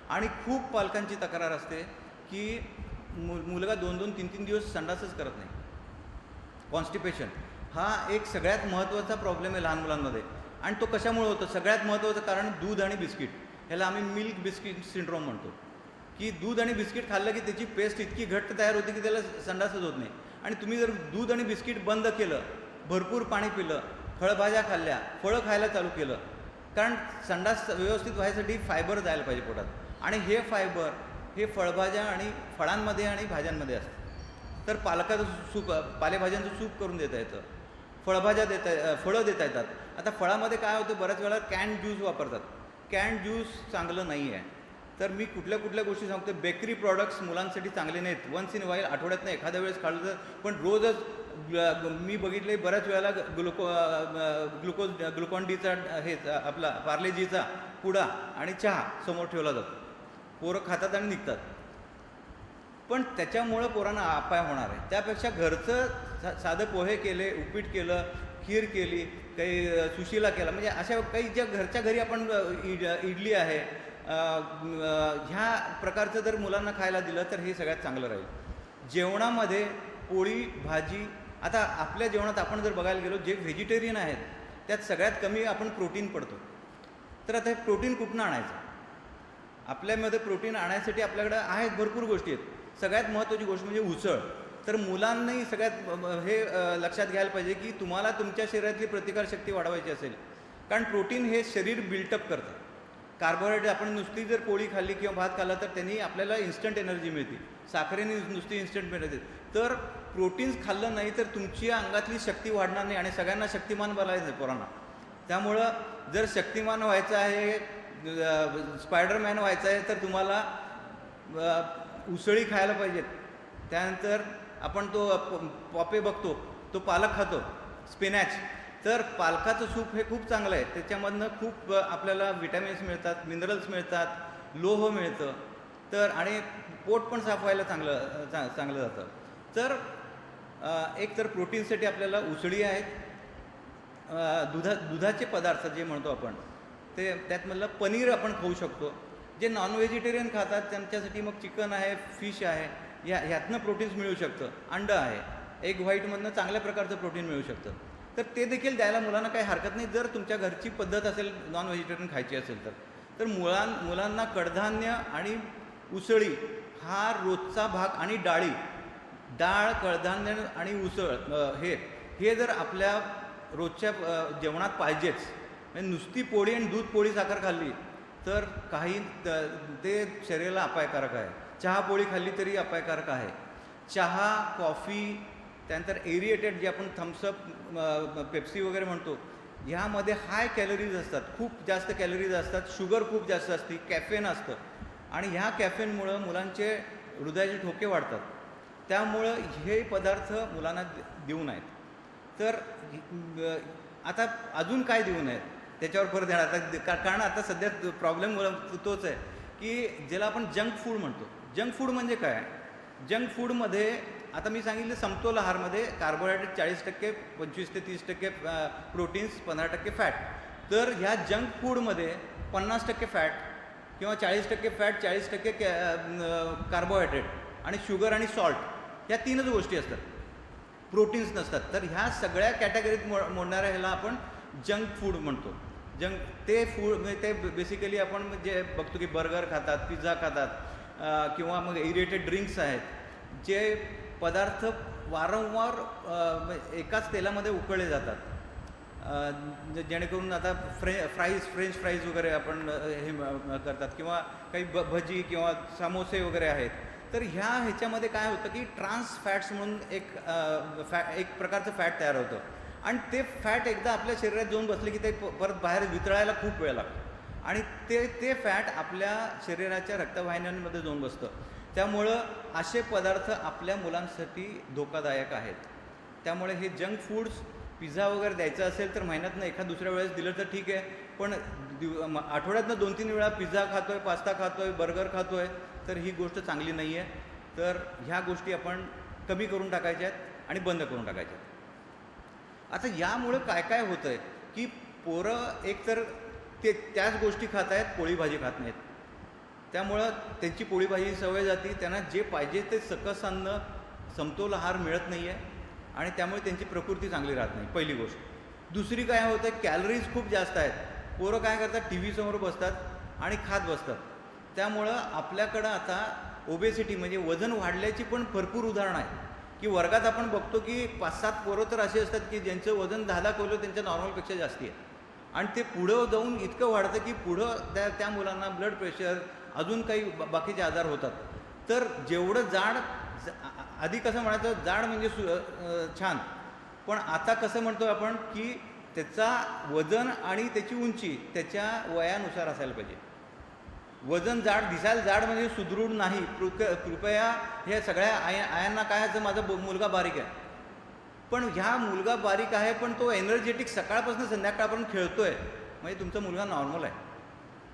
आणि खूप पालकांची तक्रार असते की मुलगा 2-2, 3-3 दिवस संडासच करत नाही. कॉन्स्टिपेशन हा एक सगळ्यात महत्त्वाचा प्रॉब्लेम आहे लहान मुलांमध्ये. आणि तो कशामुळे होतो? सगळ्यात महत्त्वाचं कारण दूध आणि बिस्किट. ह्याला आम्ही मिल्क बिस्किट सिंड्रोम म्हणतो, की दूध आणि बिस्किट खाल्लं की त्याची पेस्ट इतकी घट्ट तयार होते की त्याला संडासच होत नाही. आणि तुम्ही जर दूध आणि बिस्किट बंद केलं, भरपूर पाणी पिलं, फळभाज्या खाल्ल्या, फळं खायला चालू केलं, कारण संडास व्यवस्थित व्हायसाठी फायबर जायला पाहिजे पोटात. आणि हे फायबर हे फळभाज्या आणि फळांमध्ये आणि भाज्यांमध्ये असतं. तर पालकाचं सूप, पालेभाज्यांचं सूप करून देता येतं, फळभाज्या फळं देता येतात. आता फळामध्ये काय होतं, बऱ्याच वेळा कॅन्ड ज्यूस वापरतात. कॅन्ड ज्यूस चांगलं नाही आहे. तर मी कुठल्या गोष्टी सांगतो, बेकरी प्रॉडक्ट्स मुलांसाठी चांगले नाहीत. वन्स इन व्हाईल, आठवड्यातनं एखाद्या वेळेस खाल्लं तर, पण रोजच मी बघितले बऱ्याच वेळेला ग्लुकॉन डीचा हे आपला पार्लेजीचा पुडा आणि चहा समोर ठेवला जातो. पोरं खातात आणि निघतात. पण त्याच्यामुळं पोरांना अपाय होणार आहे. त्यापेक्षा घरचं साधं पोहे केले, उपीट केलं, खीर केली, काही सुशिला केला, म्हणजे अशा काही ज्या घरच्या घरी आपण इडली आहे, ह्या प्रकारचं जर मुलांना खायला दिलं तर हे सगळ्यात चांगलं राहील. जेवणामध्ये पोळी भाजी, आता आपल्या जेवणात आपण जर बघायला गेलो, जे व्हेजिटेरियन आहेत त्यात सगळ्यात कमी आपण प्रोटीन पडतो. तर आता हे प्रोटीन कुठून आणायचं? आपल्यामध्ये प्रोटीन आणण्यासाठी आपल्याकडे आहेत भरपूर गोष्टी आहेत. सगळ्यात महत्त्वाची गोष्ट म्हणजे उसळ. तर मुलांनाही सगळ्यात हे लक्षात घ्यायला पाहिजे की तुम्हाला तुमच्या शरीरातली प्रतिकारशक्ती वाढवायची असेल, कारण प्रोटीन हे शरीर बिल्टअप करतं. कार्बोहायड्रेट आपण नुसती जर पोळी खाल्ली किंवा भात खाल्ला तर त्यांनी आपल्याला इन्स्टंट एनर्जी मिळते, साखरेने नुसती इन्स्टंट मिळते. तर प्रोटीन्स खाल्लं नाही तर तुमची अंगातली शक्ती वाढणार नाही आणि सगळ्यांना शक्तिमान बनायचं आहे पोरांना. त्यामुळं जर शक्तिमान व्हायचं आहे, स्पायडरमॅन व्हायचं आहे, तर तुम्हाला उसळी खायला पाहिजेत. त्यानंतर आपण तो पॉपे बघतो, तो पालक खातो, स्पिनॅच. तर पालकाचं सूप हे खूप चांगलं आहे. त्याच्यामधनं खूप आपल्याला विटॅमिन्स मिळतात, मिनरल्स मिळतात, लोह मिळतं. तर आणि पोट पण साफ व्हायला चांगलं जातं. तर एक तर प्रोटीनसाठी आपल्याला उसळी आहेत, दुधाचे पदार्थ जे म्हणतो आपण ते, त्यातमधलं पनीर आपण खाऊ शकतो. जे नॉन व्हेजिटेरियन खातात त्यांच्यासाठी मग चिकन आहे, फिश आहे, ह्यातनं प्रोटीन्स मिळू शकतं. अंडं आहे, एग व्हाईटमधनं चांगल्या प्रकारचं प्रोटीन मिळू शकतं. तर ते देखील द्यायला मुलांना काही हरकत नाही, जर तुमच्या घरची पद्धत असेल नॉन व्हेजिटेरियन खायची असेल तर. तर मुलांना कडधान्य आणि उसळी हा रोजचा भाग, आणि डाळ, कडधान्य आणि उसळ हे जर आपल्या रोजच्या जेवणात पाहिजेच. म्हणजे नुसती पोळी आणि दूध पोळी साखर खाल्ली तर ते शरीराला अपायकारक आहे. चहा पोळी खाल्ली तरी अपायकारक आहे. चहा, कॉफी, त्यानंतर एरिएटेड जे आपण थम्सअप, पेप्सी वगैरे म्हणतो, ह्यामध्ये हाय कॅलरीज असतात, खूप जास्त कॅलरीज असतात, शुगर खूप जास्त असते, कॅफेन असतं. आणि ह्या कॅफेनमुळं मुलांचे हृदयाचे ठोके वाढतात. त्यामुळं हे पदार्थ मुलांना देऊ नयेत. तर आता अजून काय देऊ नयेत त्याच्यावर परत येणार. आता कारण आता सध्या प्रॉब्लेम तोच आहे की ज्याला आपण जंक फूड म्हणतो. जंक फूड म्हणजे काय? जंक फूडमध्ये आता मी सांगितलं समतोल आहारमध्ये कार्बोहायड्रेट 40%, 25 ते 30% प्रोटीन्स, 15% फॅट. तर ह्या जंक फूडमध्ये 50% फॅट किंवा 40% फॅट, 40% कार्बोहायड्रेट आणि शुगर आणि सॉल्ट, ह्या 3च गोष्टी असतात, प्रोटीन्स नसतात. तर ह्या सगळ्या कॅटेगरीत मोडणाऱ्या ह्याला आपण जंक फूड म्हणतो. ते फूड ते बेसिकली आपण जे बघतो की बर्गर खातात, पिझ्झा खातात, किंवा मग एरिएटेड ड्रिंक्स आहेत, जे पदार्थ वारंवार एकाच तेलामध्ये उकळले जातात. जेणेकरून आता फ्रेंच फ्राईज वगैरे आपण हे करतात, किंवा काही भजी किंवा समोसे वगैरे आहेत. तर ह्याच्यामध्ये काय होतं की ट्रान्स फॅट्स म्हणून एक प्रकारचं फॅट तयार होतं. आणि ते फॅट एकदा आपल्या शरीरात जाऊन बसले की ते परत बाहेर वितळायला खूप वेळ लागतो. आणि ते फॅट आपल्या शरीराच्या रक्तवाहिन्यांमध्ये जाऊन बसतं. त्यामुळं असे पदार्थ आपल्या मुलांसाठी धोकादायक आहेत. त्यामुळे हे जंक फूड्स पिझ्झा वगैरे द्यायचा असेल तर महिन्यातनं एखाद दुसऱ्या वेळेस दिलं तर ठीक आहे, पण आठवड्यातनं 2-3 वेळा पिझ्झा खातोय, पास्ता खातोय, बर्गर खातोय, तर ही गोष्ट चांगली नाही आहे. तर ह्या गोष्टी आपण कमी करून टाकायच्या आहेत आणि बंद करून टाकायच्या आहेत. आता यामुळं काय काय होतं आहे की पोरं एकतर ते त्याच गोष्टी खात आहेत, पोळी भाजी खात नाहीत. त्यामुळं त्यांची पोळी भाजी सवय जाती, त्यांना जे पाहिजे ते सकस अन्न, समतोल आहार मिळत नाही आहे आणि त्यामुळे त्यांची प्रकृती चांगली राहत नाही, पहिली गोष्ट. दुसरी काय होतं, कॅलरीज खूप जास्त आहेत. पोरं काय करतात, टी व्ही समोर बसतात आणि खात बसतात. त्यामुळं आपल्याकडं आता ओबेसिटी म्हणजे वजन वाढल्याची पण भरपूर उदाहरणं आहेत की वर्गात आपण बघतो की 5-7 पोरं तर अशी असतात की ज्यांचं वजन 10 किलो त्यांच्या नॉर्मलपेक्षा जास्ती आहे आणि ते पुढं जाऊन इतकं वाढतं की पुढं त्या मुलांना ब्लड प्रेशर, अजून काही बाकीचे आजार होतात. तर जेवढं जाड, आधी कसं म्हणायचं, जाड म्हणजे छान, पण आता कसं म्हणतो आपण की त्याचा वजन आणि त्याची उंची त्याच्या वयानुसार असायला पाहिजे. वजन जाड, दिसायला जाड म्हणजे सुदृढ नाही. कृपया हे सगळ्या आयांना काय असं, माझा मुलगा बारीक आहे, पण ह्या मुलगा बारीक आहे पण तो एनर्जेटिक सकाळपासून संध्याकाळपर्यंत खेळतोय, म्हणजे तुमचा मुलगा नॉर्मल आहे.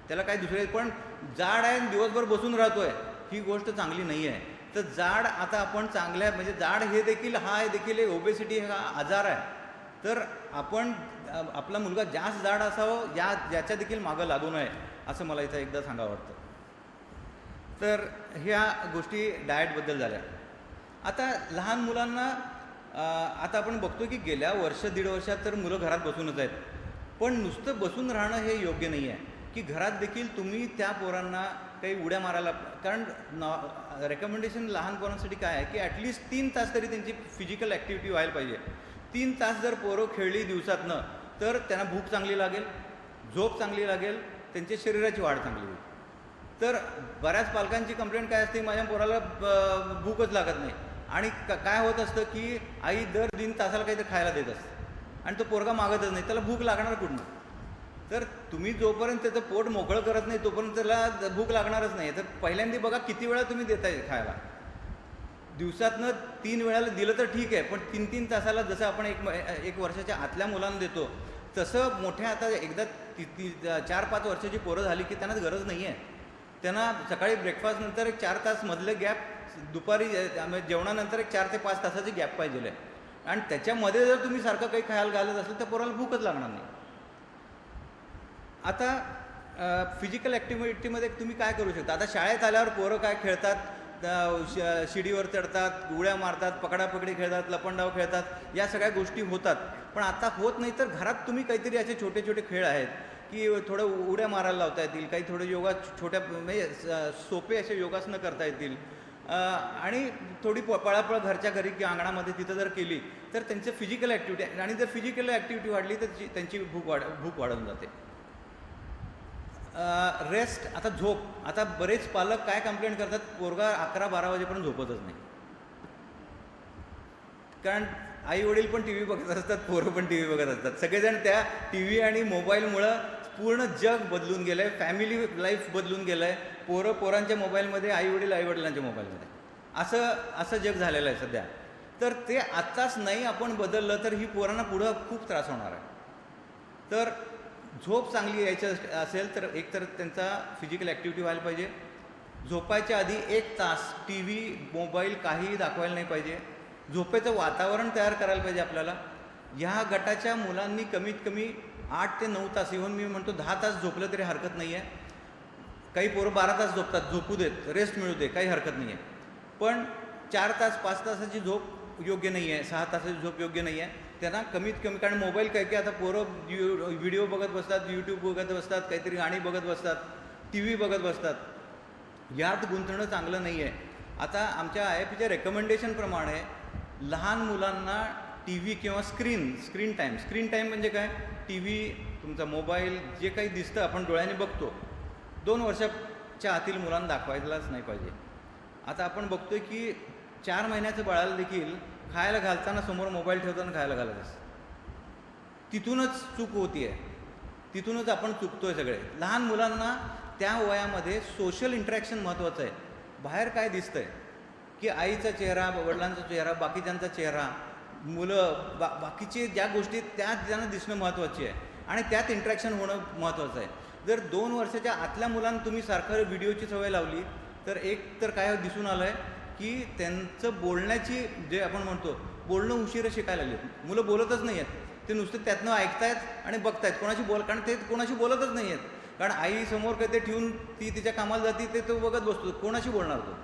त्याला काही दुसरे, पण जाड आहे आणि दिवसभर बसून राहतोय, ही गोष्ट चांगली नाही आहे. तर जाड आता आपण चांगल्या, म्हणजे जाड हे देखील, हा देखील एक ओबेसिटी हा आजार आहे. तर आपण आपला मुलगा जास्त जाड असावं याच्या देखील मागं लागू नये, असं मला इथं एकदा सांगावं वाटतं. तर ह्या गोष्टी डाएटबद्दल झाल्या. आता लहान मुलांना आता आपण बघतो की गेल्या वर्ष 1.5 वर्षात तर मुलं घरात बसूनच आहेत, पण नुसतं बसून राहणं हे योग्य नाही आहे की घरात देखील तुम्ही त्या पोरांना काही उड्या मारायला, कारण रेकमेंडेशन लहान पोरांसाठी काय आहे की ॲटलिस्ट 3 तास तरी त्यांची फिजिकल ॲक्टिव्हिटी व्हायला पाहिजे. 3 तास जर पोरं खेळली दिवसातनं तर त्यांना भूक चांगली लागेल, झोप चांगली लागेल, त्यांच्या शरीराची वाढ चांगली होईल. तर बऱ्याच पालकांची कंप्लेंट काय असते, माझ्या पोराला भूकच लागत नाही आणि काय होत असतं की आई दर 3 तासाला काहीतरी खायला देत असते आणि तो पोरगा मागतच नाही, त्याला भूक लागणार कुठनं? तर तुम्ही जोपर्यंत त्याचं पोट मोकळं करत नाही तोपर्यंत त्याला भूक लागणारच नाही. तर पहिल्यांदा बघा किती वेळा तुम्ही देताय खायला. दिवसातनं 3 वेळाला दिलं तर ठीक आहे, पण 3-3 तासाला जसं आपण एक वर्षाच्या आतल्या मुलांना देतो तसं मोठ्या, आता एकदा 4-5 वर्षाची पोरं झाली की त्यांना गरज नाही आहे. त्यांना सकाळी ब्रेकफास्ट नंतर एक 4 तास मधले गॅप, दुपारी जेवणानंतर एक 4 ते 5 तासाची गॅप पाहिजे आहे आणि त्याच्यामध्ये जर तुम्ही सारखं काही खायला घालत असेल तर पोराला भूकच लागणार नाही. आता फिजिकल ॲक्टिव्हिटीमध्ये तुम्ही काय करू शकता, आता शाळेत आल्यावर पोरं काय खेळतात, शिडीवर चढतात, उड्या मारतात, पकडापकडी खेळतात, लपंडाव खेळतात, या सगळ्या गोष्टी होतात. पण आता होत नाही तर घरात तुम्ही काहीतरी असे छोटे छोटे खेळ आहेत की थोडं उड्या मारायला लावता येतील, काही थोडे योगा, छोट्या म्हणजे सोपे असे योगासनं करता येतील आणि थोडी पळापळ घरच्या घरी किंवा अंगणामध्ये तिथं जर केली तर त्यांचं फिजिकल ॲक्टिव्हिटी, आणि जर फिजिकल ॲक्टिव्हिटी वाढली तर त्यांची भूक वाढून जाते. रेस्ट, आता झोप, आता बरेच पालक काय कंप्लेंट करतात, पोरगा 11-12 वाजेपर्यंत झोपतच नाही. कारण आई वडील पण टी व्ही बघत असतात, पोरं पण टी व्ही बघत असतात, सगळेजण त्या टी व्ही आणि मोबाईलमुळं पूर्ण जग बदलून गेलं आहे, फॅमिली लाईफ बदलून गेलं आहे. पोरांच्या मोबाईलमध्ये, आईवडिलांच्या मोबाईलमध्ये, असं जग झालेलं आहे सध्या. तर ते आत्ताच नाही आपण बदललं तर ही पोरांना पुढं खूप त्रास होणार आहे. तर झोप चांगली यायचं असेल तर एकतर त्यांचा फिजिकल ॲक्टिव्हिटी व्हायला पाहिजे. झोपायच्या आधी 1 तास टी व्ही, मोबाईल काहीही दाखवायला नाही पाहिजे. झोपेचं वातावरण तयार करायला पाहिजे आपल्याला. ह्या गटाच्या मुलांनी कमीत कमी 8 ते 9 तास, इव्हन मी म्हणतो 10 तास झोपलं तरी हरकत नाही आहे. काही पोरं 12 तास झोपतात, झोपू देत, रेस्ट मिळू दे, काही हरकत नाही आहे. पण 4 तास 5 तासाची झोप योग्य नाही आहे, 6 तासाची झोप योग्य नाही आहे. त्यांना कमीत कमी, कारण मोबाईल काय आता पोरं व्हिडिओ बघत बसतात, यूट्यूब बघत बसतात, काहीतरी गाणी बघत बसतात, टी व्ही बघत बसतात. यात गुंतणं चांगलं नाही आहे. आता आमच्या IFPच्या रेकमेंडेशनप्रमाणे लहान मुलांना टी व्ही किंवा स्क्रीन टाईम म्हणजे काय, टी व्ही, तुमचा मोबाईल, जे काही दिसतं आपण डोळ्याने बघतो, 2 वर्षाच्या आतील मुलांना दाखवायलाच नाही पाहिजे. आता आपण बघतोय की 4 महिन्याचं बाळाला देखील खायला घालताना समोर मोबाईल ठेवताना खायला घालत असतं. तिथूनच चूक होती आहे, तिथूनच आपण चुकतोय सगळे. लहान मुलांना त्या वयामध्ये सोशल इंटरॅक्शन महत्त्वाचं आहे. बाहेर काय दिसतंय की आईचा चेहरा, वडिलांचा चेहरा, बाकीच्यांचा चेहरा, बाकीचे ज्या गोष्टी त्यात त्यांना दिसणं महत्त्वाची आहे आणि त्यात इंटरॅक्शन होणं महत्त्वाचं आहे. जर 2 वर्षाच्या आतल्या मुलांना तुम्ही सारखं व्हिडिओची सवय लावली तर एक तर काय दिसून आलं आहे की त्यांचं बोलण्याची जे आपण म्हणतो बोलणं उशिरा शिकायला लागले. मुलं बोलतच नाही आहेत, ते नुसते त्यातनं ऐकतायत आणि बघतायत, कारण ते कोणाशी बोलतच नाही आहेत. कारण आई समोर काही ते ठेवून ती तिच्या कामाला जाते, ते तो बघत बसतो, कोणाशी बोलणार तो.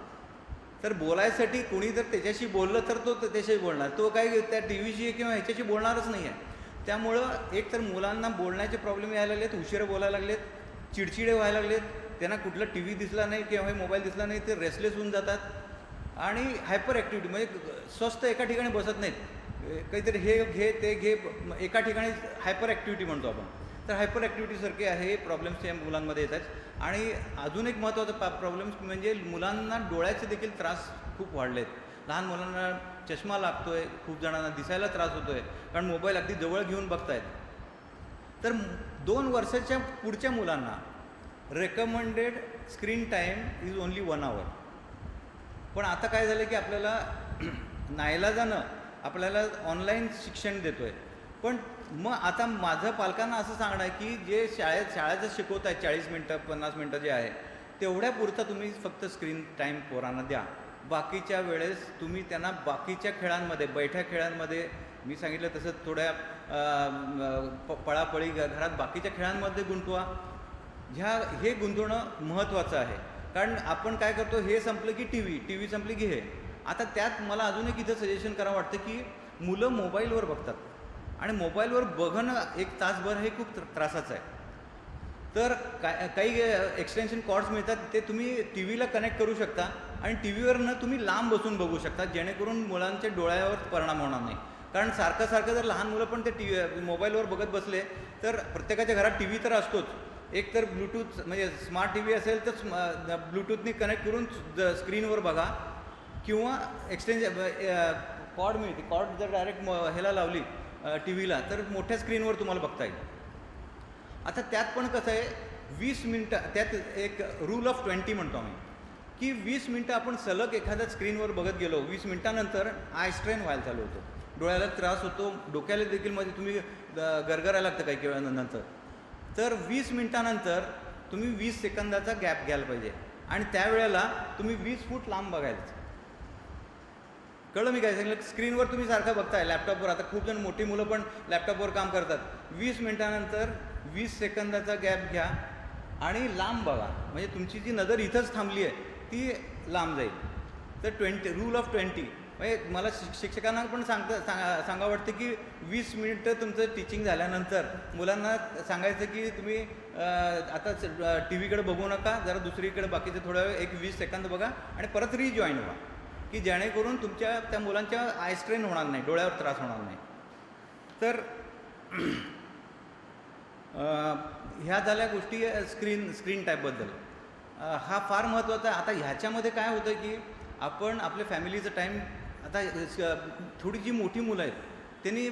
तर बोलायसाठी कोणी जर त्याच्याशी बोललं तर तो त्याच्याशी बोलणार, तो काही त्या टी व्हीशी किंवा ह्याच्याशी बोलणारच नाही आहे. त्यामुळं एक तर मुलांना बोलण्याचे प्रॉब्लेम यायला लागलेत, उशिरा बोलायला लागलेत, चिडचिडे व्हायला लागलेत, त्यांना कुठला टी व्ही दिसला नाही किंवा हे मोबाईल दिसला नाही ते रेस्टलेस होऊन जातात आणि हायपर ॲक्टिव्हिटी म्हणजे स्वस्थ एका ठिकाणी बसत नाहीत. काहीतरी हे घे ते घे, एका ठिकाणी हायपर ॲक्टिव्हिटी म्हणतो आपण. तर हायपर ॲक्टिव्हिटीसारखे हे प्रॉब्लेम्स या मुलांमध्ये येतात. आणि अजून एक महत्त्वाचा प्रॉब्लेम्स म्हणजे मुलांना डोळ्याचे देखील त्रास खूप वाढले आहेत. लहान मुलांना चष्मा लागतो आहे, खूप जणांना दिसायला त्रास होतो आहे, कारण मोबाईल अगदी जवळ घेऊन बघतायत. तर 2 वर्षाच्या पुढच्या मुलांना recommended screen time is only 1 hour. पण आता काय झालं की आपल्याला नाईलाजानं आपल्याला ऑनलाईन शिक्षण देतो आहे. पण मग आता माझं पालकांना असं सांगणं आहे की जे शाळेचं शिकवत आहे 40 मिनटं 50 मिनटं जे आहे तेवढ्या पुरता तुम्ही फक्त स्क्रीन टाईम पोरांना द्या. बाकीच्या वेळेस तुम्ही त्यांना बाकीच्या खेळांमध्ये, बैठ्या खेळांमध्ये, मी सांगितलं तसं थोड्या पळापळी घरात बाकीच्या खेळांमध्ये गुंतवा. हे गुंतवणं महत्त्वाचं आहे. कारण आपण काय करतो, हे संपलं की टी व्ही संपली की हे. आता त्यात मला अजून एक इथं सजेशन करावं वाटतं की मुलं मोबाईलवर बघतात आणि मोबाईलवर बघणं 1 तासभर हे खूप त्रासाचं आहे. तर काही एक्सटेन्शन कॉर्ड्स मिळतात, ते तुम्ही टी व्हीला कनेक्ट करू शकता आणि टी व्हीवरनं तुम्ही लांब बसून बघू शकता, जेणेकरून मुलांच्या डोळ्यावर परिणाम होणार नाही. कारण सारखं जर लहान मुलं पण ते मोबाईलवर बघत बसले तर प्रत्येकाच्या घरात टी व्ही तर असतोच. एक तर ब्लूटूथ म्हणजे स्मार्ट टी व्ही असेल तर ब्लूटूथनी कनेक्ट करून स्क्रीनवर बघा किंवा कॉर्ड मिळते, कॉर्ड जर डायरेक्ट ह्याला लावली टी व्हीला तर मोठ्या स्क्रीनवर तुम्हाला बघता येईल. आता त्यात पण कसं आहे, 20 मिनटं, त्यात एक रूल ऑफ 20 म्हणतो आम्ही की 20 मिनटं आपण सलग एखाद्या स्क्रीनवर बघत गेलो, 20 मिनटानंतर आय स्ट्रेन व्हायला चालू होतो, डोळ्याला त्रास होतो, डोक्याला देखील मध्ये तुम्ही गरगरायला लागतं काही वेळानंतर. तर 20 मिनटानंतर तुम्ही 20 सेकंदाचा गॅप घ्यायला पाहिजे आणि त्यावेळेला तुम्ही 20 फूट लांब बघायचं. कळलं मी काय सांगितलं? स्क्रीनवर तुम्ही सारखं बघताय, लॅपटॉपवर, आता खूप जण मोठी मुलं पण लॅपटॉपवर काम करतात. 20 मिनटानंतर 20 सेकंदाचा गॅप घ्या आणि लांब बघा, म्हणजे तुमची जी नजर इथंच थांबली आहे ती लांब जाईल. तर रूल ऑफ 20 म्हणजे मला शिक्षकांना पण सांगावं वाटतं की 20 मिनिटं तुमचं टीचिंग झाल्यानंतर मुलांना सांगायचं की तुम्ही आता टी व्हीकडे बघू नका, जरा दुसरीकडे बाकीचं थोडा वेळ 20 सेकंद बघा आणि परत रिजॉईन व्हा, की जेणेकरून तुमच्या त्या मुलांच्या आय स्ट्रेन होणार नाही, डोळ्यावर त्रास होणार नाही. तर ह्या झाल्या गोष्टी स्क्रीन टाईपबद्दल. हा फार महत्त्वाचा आहे. आता ह्याच्यामध्ये काय होतं की आपण आपल्या फॅमिलीचं टाईम, आता थोडी जी मोठी मुलं आहेत त्यांनी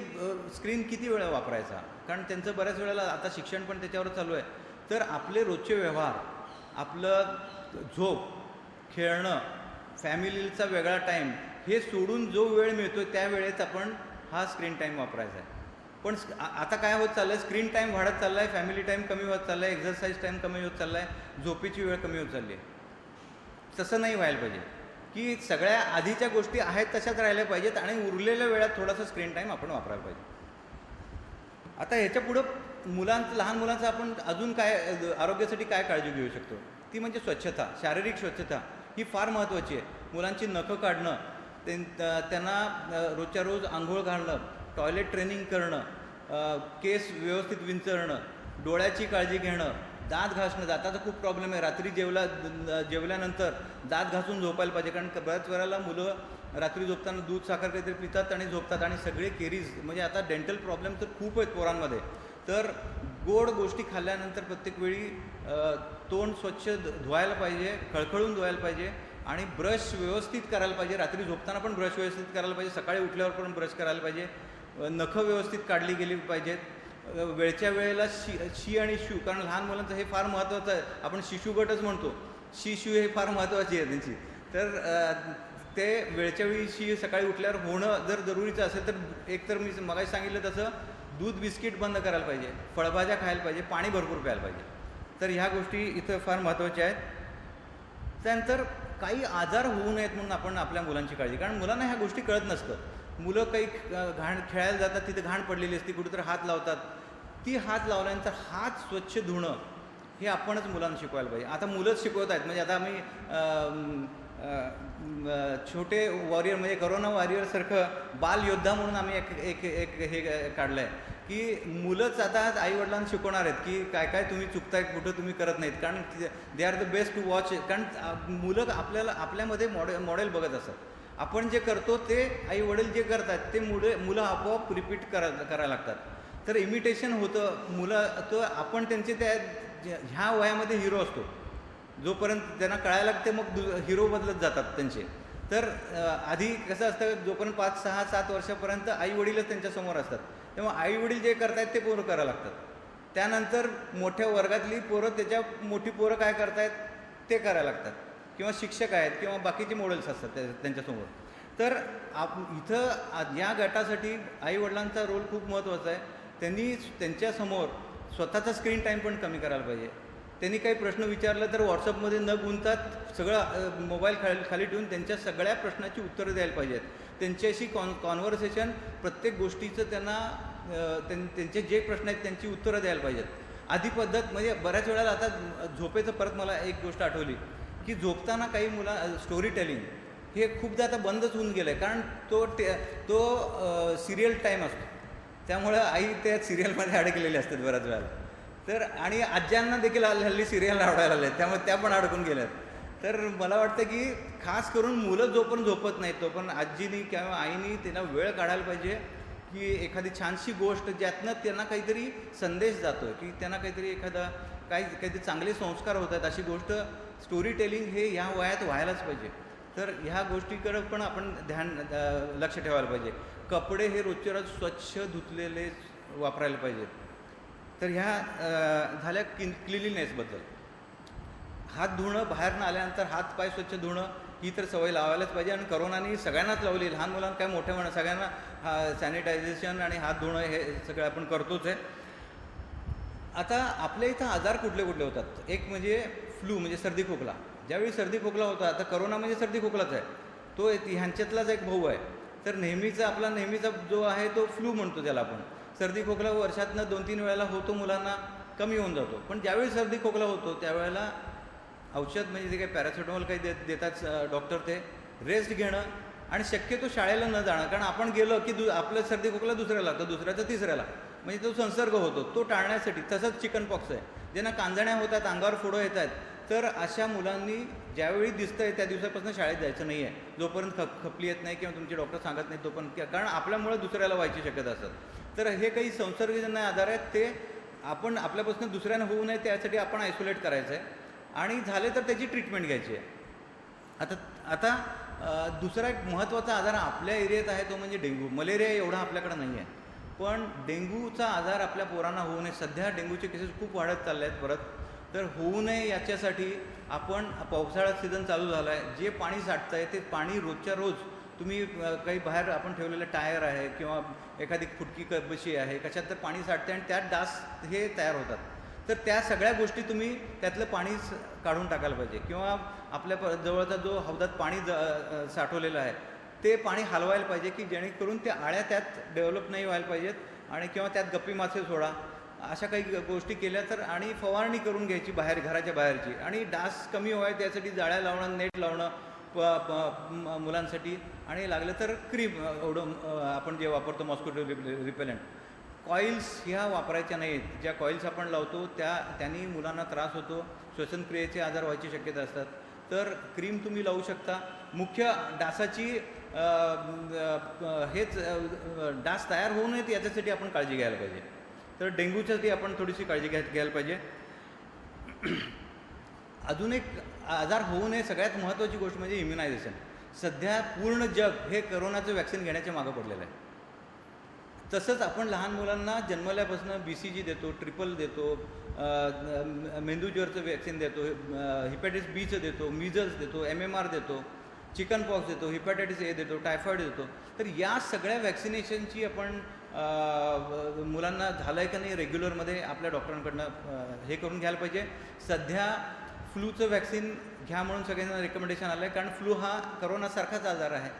स्क्रीन किती वेळा वापरायचा, कारण त्यांचं बऱ्याच वेळेला आता शिक्षण पण त्याच्यावर चालू आहे. तर आपले रोजचे व्यवहार, आपलं झोप, खेळणं, फॅमिलीचा वेगळा टाईम, हे सोडून जो वेळ मिळतो त्या वेळेत आपण हा स्क्रीन टाईम वापरायचा आहे. पण आता काय होत चाललं आहे, स्क्रीन टाईम वाढत चालला आहे, फॅमिली टाईम कमी होत चालला आहे, एक्झरसाईज टाईम कमी होत चालला आहे, झोपेची वेळ कमी होत चालली आहे. तसं नाही व्हायला पाहिजे की सगळ्या आधीच्या गोष्टी आहेत तशाच राहिल्या पाहिजेत आणि उरलेल्या वेळात थोडासा स्क्रीन टाईम आपण वापरायला पाहिजे. आता ह्याच्या पुढं लहान मुलांचं आपण अजून काय आरोग्यासाठी काय काळजी घेऊ शकतो, ती म्हणजे स्वच्छता, शारीरिक स्वच्छता ही फार महत्त्वाची आहे. मुलांची नखं काढणं, त्यांना रोजच्या रोज आंघोळ घालणं, टॉयलेट ट्रेनिंग करणं, केस व्यवस्थित विंचरणं, डोळ्याची काळजी घेणं, दात घासणं. दाताचा खूप प्रॉब्लेम आहे, रात्री जेवल्यानंतर दात घासून झोपायला पाहिजे, कारण बऱ्याच वेळेला मुलं रात्री झोपताना दूध साखर काहीतरी पितात आणि झोपतात आणि सगळे केरीज, म्हणजे आता डेंटल प्रॉब्लेम तर खूप आहेत पोरांमध्ये. तर गोड गोष्टी खाल्ल्यानंतर प्रत्येक वेळी तोंड स्वच्छ धुवायला पाहिजे, खळखळून धुवायला पाहिजे आणि ब्रश व्यवस्थित करायला पाहिजे. रात्री झोपताना पण ब्रश व्यवस्थित करायला पाहिजे, सकाळी उठल्यावर पण ब्रश करायला पाहिजे. नखं व्यवस्थित काढली गेली पाहिजेत. वेळच्या वेळेला शी आणि शू, कारण लहान मुलांचं हे फार महत्त्वाचं आहे. आपण शिशु गटच म्हणतो, शी शू हे फार महत्त्वाची आहे त्यांची. तर ते वेळच्या वेळीशी सकाळी उठल्यावर होणं जर जरुरीचं असेल तर एकतर मी मगाशी सांगितलं तसं दूध बिस्किट बंद करायला पाहिजे, फळभाज्या खायला पाहिजे, पाणी भरपूर प्यायला पाहिजे. तर ह्या गोष्टी इथं फार महत्त्वाच्या आहेत. त्यानंतर काही आजार होऊ नयेत म्हणून आपण आपल्या मुलांची काळजी, कारण मुलांना ह्या गोष्टी कळत नसतं. मुलं काही घाण खेळायला जातात, तिथे घाण पडलेली असते, कुठेतरी हात लावतात. ती हात लावल्यानंतर हात स्वच्छ धुणं हे आपणच मुलांना शिकवायला पाहिजे. आता मुलंच शिकवत आहेत. म्हणजे आता आम्ही छोटे वॉरियर म्हणजे करोना वॉरियरसारखं बाल योद्धा म्हणून आम्ही एक एक हे काढलं आहे की मुलंच आता आईवडिलांना शिकवणार आहेत की काय काय तुम्ही चुकताय, कुठं तुम्ही करत नाहीत. कारण they are the best to watch. कारण मुलं आपल्यामध्ये मॉडेल बघत असतात. आपण जे करतो ते आई वडील जे करतात ते मुलं आपोआप रिपीट करायला लागतात. तर इमिटेशन होतं मुलं. तो आपण त्यांचे त्या ह्या वयामध्ये हिरो असतो. जोपर्यंत त्यांना कळायला लागते मग हिरो बदलत जातात त्यांचे. तर आधी कसं असतं, जोपर्यंत 5, 6, 7 वर्षापर्यंत आई वडीलच त्यांच्यासमोर असतात. तेव्हा आई वडील जे करतायत ते पोरं करायला लागतात. त्यानंतर मोठ्या वर्गातली पोरं मोठी पोरं काय करतायत ते करायला लागतात. किंवा शिक्षक आहेत किंवा बाकीचे मॉडेल्स असतात त्यांच्यासमोर. तर इथं या गटासाठी आईवडिलांचा रोल खूप महत्त्वाचा आहे. त्यांनी त्यांच्यासमोर स्वतःचा स्क्रीन टाईम पण कमी करायला पाहिजे. त्यांनी काही प्रश्न विचारलं तर व्हॉट्सअपमध्ये न गुंतात सगळं मोबाईल खाली ठेवून त्यांच्या सगळ्या प्रश्नाची उत्तरं द्यायला पाहिजेत. त्यांच्याशी कॉन्व्हर्सेशन प्रत्येक गोष्टीचं त्यांना त्यांचे जे प्रश्न आहेत त्यांची उत्तरं द्यायला पाहिजेत. आधी पद्धत म्हणजे बऱ्याच वेळेला आता झोपेचं परत मला एक गोष्ट आठवली की झोपताना काही स्टोरी टेलिंग हे खूपदा आता बंदच होऊन गेलं आहे. कारण तो सिरियल टाईम असतो. त्यामुळं आई त्या सिरियलमध्ये अडकलेले असतात बऱ्याच वेळेला. तर आणि आज्यांना देखील हल्ली सिरियल आवडायला लागले, त्यामुळे त्या पण अडकून गेल्यात. तर मला वाटतं की खास करून मुलं जोपर्यंत झोपत नाहीत तोपर्यंत आजीनी किंवा आईनी त्यांना वेळ काढायला पाहिजे की एखादी छानशी गोष्ट ज्यातनं त्यांना काहीतरी संदेश जातो आहे, की त्यांना काहीतरी काहीतरी चांगले संस्कार होत आहेत अशी गोष्ट स्टोरी टेलिंग हे ह्या वयात व्हायलाच पाहिजे. तर ह्या गोष्टीकडे पण आपण लक्ष ठेवायला पाहिजे. कपडे हे रोजच्या रोज स्वच्छ धुतलेले वापरायला पाहिजेत. तर ह्या झाल्या क्लिनलीनेसबद्दल. हात धुणं, बाहेरनं आल्यानंतर हात पाय स्वच्छ धुणं ही तर सवय लावायलाच पाहिजे. आणि करोनाने सगळ्यांनाच लावली, लहान मुलांना काय मोठ्या म्हणा सगळ्यांना सॅनिटायझेशन आणि हात धुणं हे सगळं आपण करतोच आहे. आता आपल्या इथं आजार कुठले कुठले होतात. एक म्हणजे फ्लू म्हणजे सर्दी खोकला. ज्यावेळी सर्दी खोकला होता, आता करोना म्हणजे सर्दी खोकलाच आहे, तो ह्यांच्यातलाच एक भाऊ आहे. तर आपला नेहमीचा जो आहे तो फ्लू म्हणतो त्याला आपण. सर्दी खोकला वर्षातनं 2-3 वेळेला होतो, मुलांना कमी होऊन जातो. पण ज्यावेळी सर्दी खोकला होतो त्यावेळेला औषध म्हणजे जे काही पॅरासिटामॉल काही देतात डॉक्टर, ते रेस्ट घेणं आणि शक्यतो शाळेला न जाणं. कारण आपण गेलो की आपलं सर्दी खोकला दुसऱ्याला लागतं, दुसऱ्याचं तिसऱ्याला, म्हणजे तो संसर्ग होतो. तो टाळण्यासाठी तसंच चिकन पॉक्स आहे, ज्यांना कांजण्या होतात, अंगावर फोडं येत आहेत. तर अशा मुलांनी ज्यावेळी दिसतंय त्या दिवसापासून शाळेत जायचं नाही आहे, जोपर्यंत खपली येत नाही किंवा तुमचे डॉक्टर सांगत नाहीत तोपर्यंत. कारण आपल्यामुळे दुसऱ्याला व्हायची शक्यता असतात. तर हे काही संसर्गजन्य आजार आहेत, ते आपण आपल्यापासून दुसऱ्यांना होऊ नये त्यासाठी आपण आयसोलेट करायचं आहे आणि झाले तर त्याची ट्रीटमेंट घ्यायची आहे. आता दुसरा एक महत्त्वाचा आजार आपल्या एरियात आहे तो म्हणजे डेंग्यू. मलेरिया एवढा आपल्याकडे नाही आहे, पण डेंग्यूचा आजार आपल्या पोरांना होऊ नये. सध्या डेंग्यूचे केसेस खूप वाढत चालले आहेत परत. तर होऊ नये याच्यासाठी आपण पावसाळ्यात सीझन चालू झाला आहे, जे पाणी साठतं आहे ते पाणी रोजच्या रोज तुम्ही काही बाहेर आपण ठेवलेलं टायर आहे किंवा एखादी फुटकी बशी आहे कशात तर पाणी साठते आणि त्यात डास हे तयार होतात. तर त्या सगळ्या गोष्टी तुम्ही त्यातलं पाणी काढून टाकायला पाहिजे. किंवा आपल्या जवळचा जो हौदात पाणी साठवलेलं आहे ते पाणी हलवायला पाहिजे की जेणेकरून त्या आळ्या त्यात डेव्हलप नाही व्हायला पाहिजेत. आणि किंवा त्यात गप्पी मासे सोडा, अशा काही गोष्टी केल्या तर. आणि फवारणी करून घ्यायची घराच्या बाहेरची. आणि डास कमी व्हावे त्यासाठी जाळ्या लावणं, नेट लावणं मुलांसाठी. आणि लागलं तर क्रीम आपण जे वापरतो मॉस्किटो रिपेलंट, कॉईल्स ह्या वापरायच्या नाहीत. ज्या कॉईल्स आपण लावतो त्यांनी मुलांना त्रास होतो, श्वसनक्रियेचे आजार व्हायची शक्यता असतात. तर क्रीम तुम्ही लावू शकता. मुख्य डासाची हेच डास तयार होऊ नयेत याच्यासाठी आपण काळजी घ्यायला पाहिजे. तर डेंग्यूसाठी आपण थोडीशी काळजी घ्यायला पाहिजे. अजून एक आजार होऊ नये सगळ्यात महत्त्वाची गोष्ट म्हणजे इम्युनायझेशन. सध्या पूर्ण जग हे करोनाचं वॅक्सिन घेण्याच्या मागं पडलेलं आहे. तसंच आपण लहान मुलांना जन्मल्यापासून BCG देतो, ट्रिपल देतो, मेंदूज्वरचं वॅक्सिन देतो, हिपॅटायटिस बीचं देतो, मिझल्स देतो, MMR देतो. चिकन पॉक्स देतो, हिपॅटायटिस ए देतो, टायफॉईड देतो. तर या सगळ्या वॅक्सिनेशनची आपण मुलांना झालं आहे का नाही रेग्युलरमध्ये आपल्या डॉक्टरांकडनं हे करून घ्यायला पाहिजे. सध्या फ्लूचं वॅक्सिन घ्या म्हणून सगळ्यांना रेकमेंडेशन आलं आहे, कारण फ्लू हा करोनासारखाच आजार आहे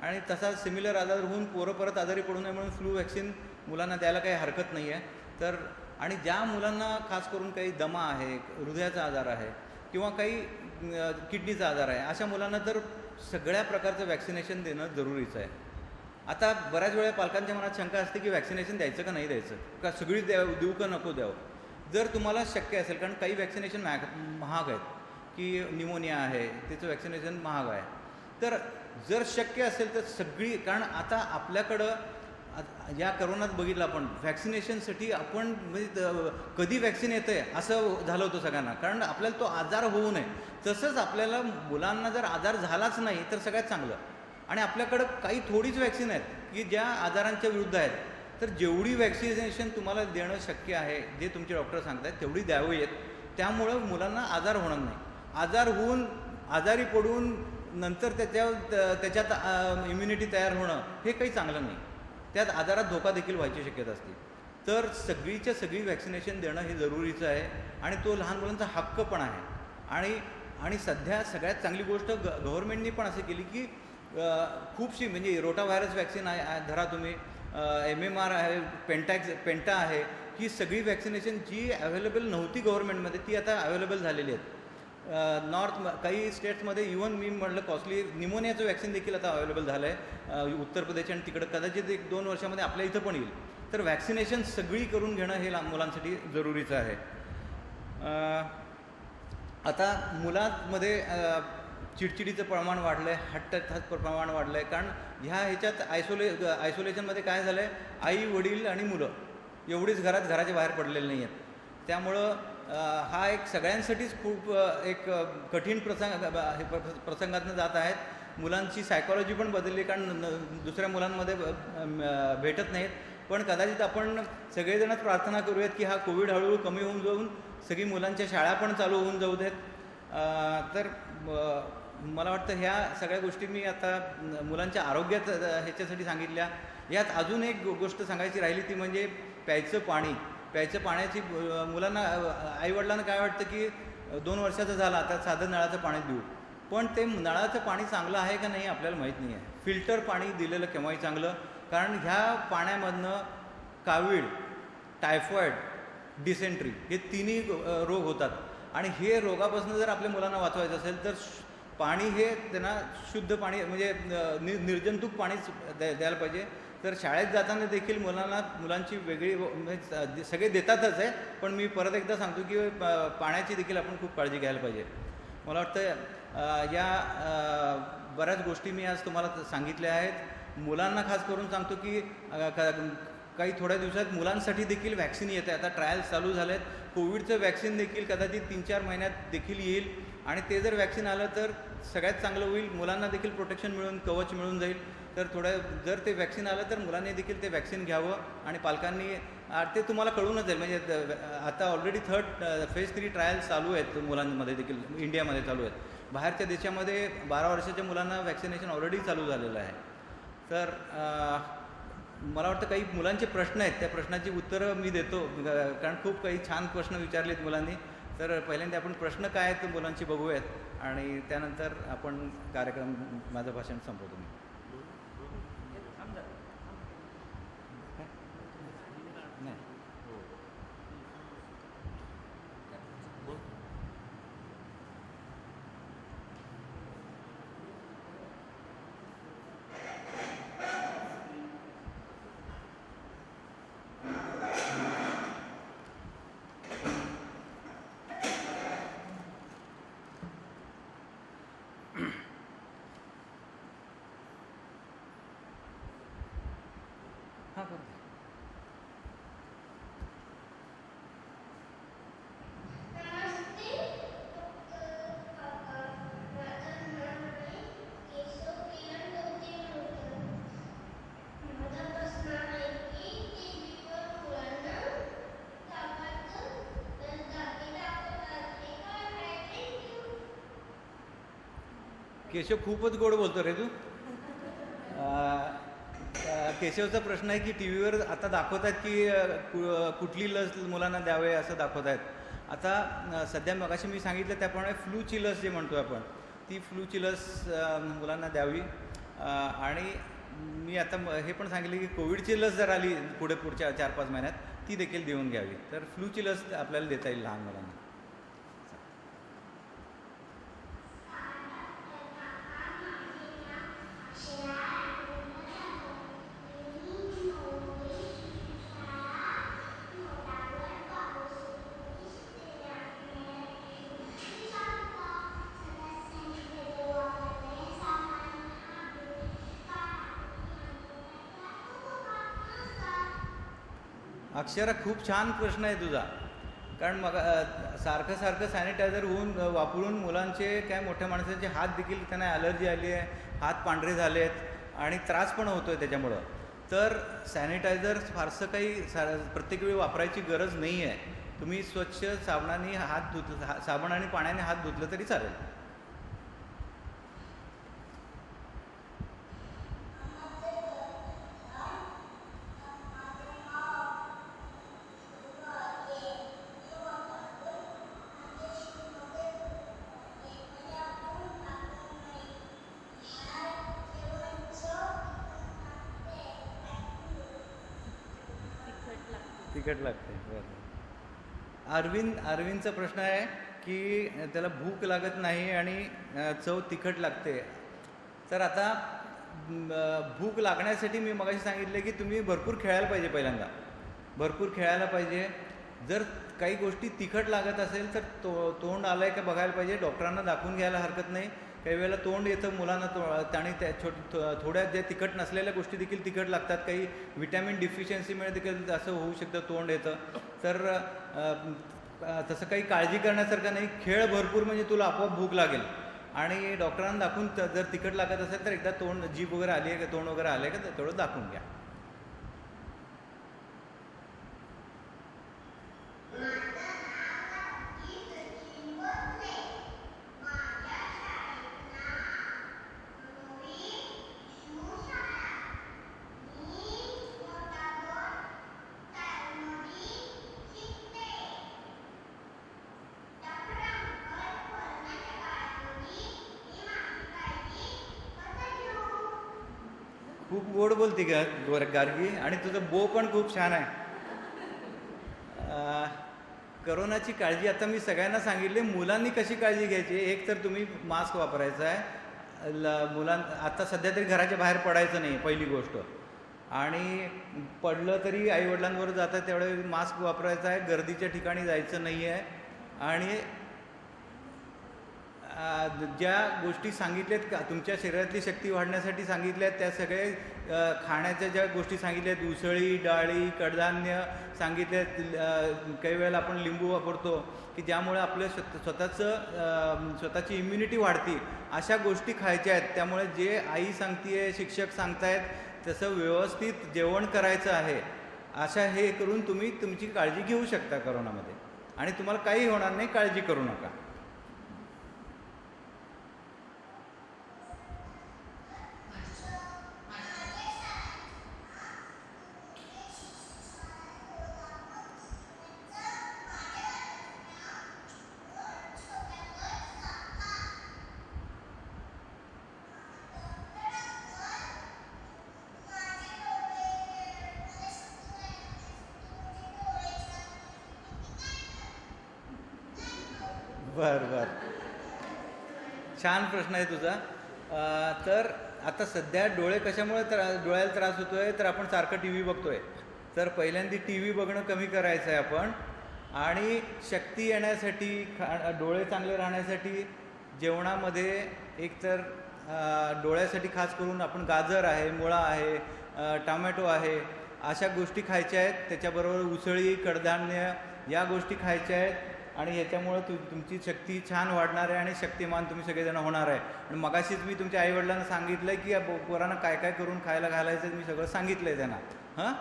आणि तसा सिमिलर आजार होऊन पोरं परत आजारी पडू नये म्हणून फ्लू वॅक्सिन मुलांना द्यायला काही हरकत नाही आहे. तर आणि ज्या मुलांना खास करून काही दमा आहे, हृदयाचा आजार आहे किंवा काही किडनीचा आजार आहे, अशा मुलांना तर सगळ्या प्रकारचं वॅक्सिनेशन देणं जरुरीचं आहे. आता बऱ्याच वेळा पालकांच्या मनात शंका असते की वॅक्सिनेशन द्यायचं का नाही द्यायचं, का सगळी देऊ का नको द्यावं. जर तुम्हाला शक्य असेल, कारण काही वॅक्सिनेशन महाग आहेत, की निमोनिया आहे त्याचं वॅक्सिनेशन महाग आहे, तर जर शक्य असेल तर सगळी, कारण आता आपल्याकडं या करोनात बघितलं आपण वॅक्सिनेशनसाठी आपण म्हणजे कधी वॅक्सिन येतं आहे असं झालं होतं सगळ्यांना, कारण आपल्याला तो आजार होऊ नये. तसंच आपल्याला मुलांना जर आजार झालाच नाही तर सगळ्यात चांगलं. आणि आपल्याकडं काही थोडीच वॅक्सिन आहेत की ज्या आजारांच्या विरुद्ध आहेत, तर जेवढी वॅक्सिनेशन तुम्हाला देणं शक्य आहे, जे तुमचे डॉक्टर सांगत आहेत तेवढी द्यावी आहेत. त्यामुळं मुलांना आजार होणार नाही. आजार होऊन आजारी पडून नंतर त्याच्यात इम्युनिटी तयार होणं हे काही चांगलं नाही. त्यात आजारात धोका देखील व्हायची शक्यता असते. तर सगळीच्या सगळी वॅक्सिनेशन देणं हे जरुरीचं आहे आणि तो लहान मुलांचा हक्क पण आहे. आणि सध्या सगळ्यात चांगली गोष्ट गव्हर्नमेंटनी पण असं केली की खूपशी म्हणजे रोटा व्हायरस वॅक्सिन आहे, धरा तुम्ही, MMR आहे, पेंटा आहे, ही सगळी वॅक्सिनेशन जी अवेलेबल नव्हती गव्हर्नमेंटमध्ये ती आता अवेलेबल झालेली आहेत. काही स्टेट्समध्ये इव्हन मी म्हटलं कॉस्टली निमोनियाचं वॅक्सिन देखील आता अवेलेबल झालं आहे उत्तर प्रदेश आणि तिकडं कदाचित 1-2 वर्षामध्ये आपल्या इथं पण येईल. तर वॅक्सिनेशन सगळी करून घेणं हे मुलांसाठी जरुरीचं आहे. आता मुलांमध्ये चिडचिडीचं प्रमाण वाढलं आहे, हट्टाचं प्रमाण वाढलं आहे, कारण ह्याच्यात आयसोलेशनमध्ये काय झालं आहे, आई वडील आणि मुलं एवढीच घराच्या बाहेर पडलेले नाही आहेत. त्यामुळं हा एक सगळ्यांसाठीच खूप एक कठीण प्रसंगातनं जात आहेत. मुलांची सायकॉलॉजी पण बदलली, कारण दुसऱ्या मुलांमध्ये भेटत नाहीत. पण कदाचित आपण सगळेजणच प्रार्थना करूयात की हा कोविड हळूहळू कमी होऊन जाऊन सगळी मुलांच्या शाळा पण चालू होऊन जाऊ देत. तर मला वाटतं ह्या सगळ्या गोष्टी मी आता मुलांच्या आरोग्यात ह्याच्यासाठी सांगितल्या. यात अजून एक गोष्ट सांगायची राहिली ती म्हणजे प्यायचं पाण्याची. मुलांना आईवडिलांना काय वाटतं की 2 वर्षाचा झाला आता साधं नळाचं पाणी देऊ, पण ते नळाचं पाणी चांगलं आहे का नाही आपल्याला माहीत नाही आहे. फिल्टर पाणी दिलेलं केव्हाही चांगलं, कारण ह्या पाण्यामधनं कावीळ, टायफॉईड, डिसेंट्री हे तिन्ही रोग होतात. आणि हे रोगापासून जर आपल्या मुलांना वाचवायचं असेल तर पाणी हे त्यांना शुद्ध पाणी म्हणजे निर्जंतुक पाणीच द्यायला पाहिजे. तर शाळेत जाताना देखील मुलांची वेगळी म्हणजे सगळे देतातच आहे, पण मी परत एकदा सांगतो की पाण्याची देखील आपण खूप काळजी घ्यायला पाहिजे. मला वाटतं या बऱ्याच गोष्टी मी आज तुम्हाला सांगितल्या आहेत. मुलांना खास करून सांगतो की काही थोड्या दिवसात मुलांसाठी देखील वॅक्सिन येते. आता ट्रायल्स चालू झाले आहेत. कोविडचं वॅक्सिन देखील कदाचित 3-4 महिन्यात देखील येईल आणि ते जर वॅक्सिन आलं तर सगळ्यात चांगलं होईल. मुलांना देखील प्रोटेक्शन मिळून कवच मिळून जाईल. तर जर ते वॅक्सिन आलं तर मुलांनी देखील ते वॅक्सिन घ्यावं आणि पालकांनी ते तुम्हाला कळूनच जाईल. म्हणजे आता ऑलरेडी फेज 3 ट्रायल्स चालू आहेत मुलांमध्ये देखील, इंडियामध्ये चालू आहेत. बाहेरच्या देशामध्ये 12 वर्षाच्या मुलांना वॅक्सिनेशन ऑलरेडी चालू झालेलं आहे. तर मला वाटतं काही मुलांचे प्रश्न आहेत, त्या प्रश्नाची उत्तरं मी देतो, कारण खूप काही छान प्रश्न विचारलेत मुलांनी. तर पहिल्यांदा आपण प्रश्न काय आहेत मुलांची बघूयात आणि त्यानंतर आपण कार्यक्रम माझं भाषण संपवतो. मी नाही केशव खूपच गोड बोलतो रे तू. केशवचा प्रश्न आहे की टी व्हीवर आता दाखवत आहेत की कुठली लस मुलांना द्यावे असं दाखवत आहेत. आता सध्या मगाशी मी सांगितलं त्याप्रमाणे फ्लूची लस जे म्हणतो आपण ती फ्लूची लस मुलांना द्यावी. आणि मी आता हे पण सांगितलं की कोविडची लस जर आली पुढच्या 4-5 महिन्यात ती देखील देऊन घ्यावी. तर फ्लूची लस आपल्याला देता येईल लहान मुलांना. अक्षरा खूप छान प्रश्न आहे तुझा. कारण मग सारखं सारखं सॅनिटायझर वापरून मुलांचे काय मोठ्या माणसांचे हात देखील त्यांना ॲलर्जी आली आहे, हात पांढरे झाले आहेत आणि त्रास पण होतो आहे त्याच्यामुळं. तर सॅनिटायझर फारसं काही प्रत्येक वेळी वापरायची गरज नाही आहे. तुम्ही स्वच्छ साबणाने साबण आणि पाण्याने हात धुतलं तरी चालेल. तिखट लागते. बरं. अरविंदचा प्रश्न आहे की त्याला भूक लागत नाही आणि चव तिखट लागते. तर आता भूक लागण्यासाठी मी मगाशी सांगितले की तुम्ही भरपूर खेळायला पाहिजे. पहिल्यांदा भरपूर खेळायला पाहिजे. जर काही गोष्टी तिखट लागत असेल तर तोंड आलं आहे का बघायला पाहिजे. डॉक्टरांना दाखवून घ्यायला हरकत नाही. काही वेळेला तोंड येतं मुलांना आणि त्या थोड्या ज्या तिखट नसलेल्या गोष्टी देखील तिखट लागतात. काही विटॅमिन डिफिशियन्सीमुळे देखील असं होऊ शकतं, तोंड येतं. तर तसं काही काळजी करण्यासारखं नाही. खेळ भरपूर म्हणजे तुला आपोआप भूक लागेल. आणि डॉक्टरांना दाखवून जर तिखट लागत असेल तर एकदा तोंड जीभ वगैरे आली आहे का तोंड वगैरे आलं आहे का तेवढं दाखवून घ्या. खूप गोड बोलते गार्गी आणि तुझं बो पण खूप छान आहे. करोनाची काळजी आता मी सगळ्यांना सांगितले. मुलांनी कशी काळजी घ्यायची. एक तर तुम्ही मास्क वापरायचा आहे. आता सध्या तरी घराच्या बाहेर पडायचं नाही पहिली गोष्ट. आणि पडलं तरी आईवडिलांबरोबर जातात तेवढे मास्क वापरायचा आहे. गर्दीच्या ठिकाणी जायचं नाही आहे. आणि ज्या गोष्टी सांगितल्यात का तुमच्या शरीरातली शक्ती वाढण्यासाठी सांगितल्यात त्या सगळे खाण्याच्या ज्या गोष्टी सांगितल्यात उसळी, डाळी, कडधान्य सांगितल्यात. काही वेळेला आपण लिंबू वापरतो की ज्यामुळे आपलं स्वतःची इम्युनिटी वाढते. अशा गोष्टी खायच्या आहेत. त्यामुळे जे आई सांगते, शिक्षक सांगतायत तसं व्यवस्थित जेवण करायचं आहे. अशा हे करून तुम्ही तुमची काळजी घेऊ शकता करोनामध्ये. आणि तुम्हाला काही होणार नाही, काळजी करू नका. बरं. छान प्रश्न आहे तुझा. तर आता सध्या डोळे कशामुळे डोळ्याला त्रास होतो आहे तर आपण सारखं टी व्ही बघतो आहे. तर पहिल्यांदा टी व्ही बघणं कमी करायचं आहे आपण. आणि शक्ती येण्यासाठी डोळे चांगले राहण्यासाठी जेवणामध्ये एकतर डोळ्यासाठी खास करून आपण गाजर आहे, मुळा आहे, टोमॅटो आहे अशा गोष्टी खायच्या आहेत. त्याच्याबरोबर उसळी, कडधान्य या गोष्टी खायच्या आहेत. आणि ह्याच्यामुळं तुमची शक्ती छान वाढणार आहे आणि शक्तिमान तुम्ही सगळेजण होणार आहे. आणि मगाशीच मी तुमच्या आईवडिलांना सांगितलं आहे की पोरांना काय काय करून खायला घालायचं मी सगळं सांगितलं आहे त्यांना. हां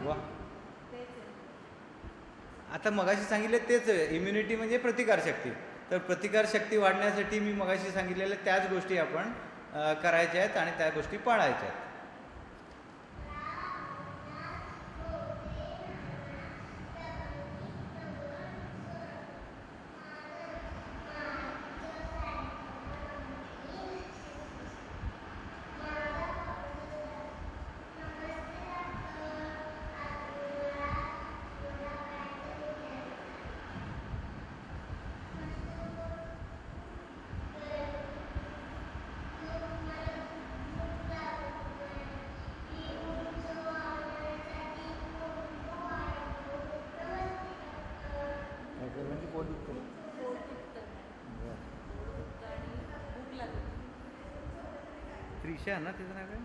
वा. आता मगाशी सांगितले तेच इम्युनिटी म्हणजे प्रतिकारशक्ती. तर प्रतिकारशक्ती वाढण्यासाठी मी मगाशी सांगितलेल्या त्याच गोष्टी आपण करायच्या आहेत आणि त्या गोष्टी पाळायच्या आहेत. त्रिशा ना तिचं नाव काय?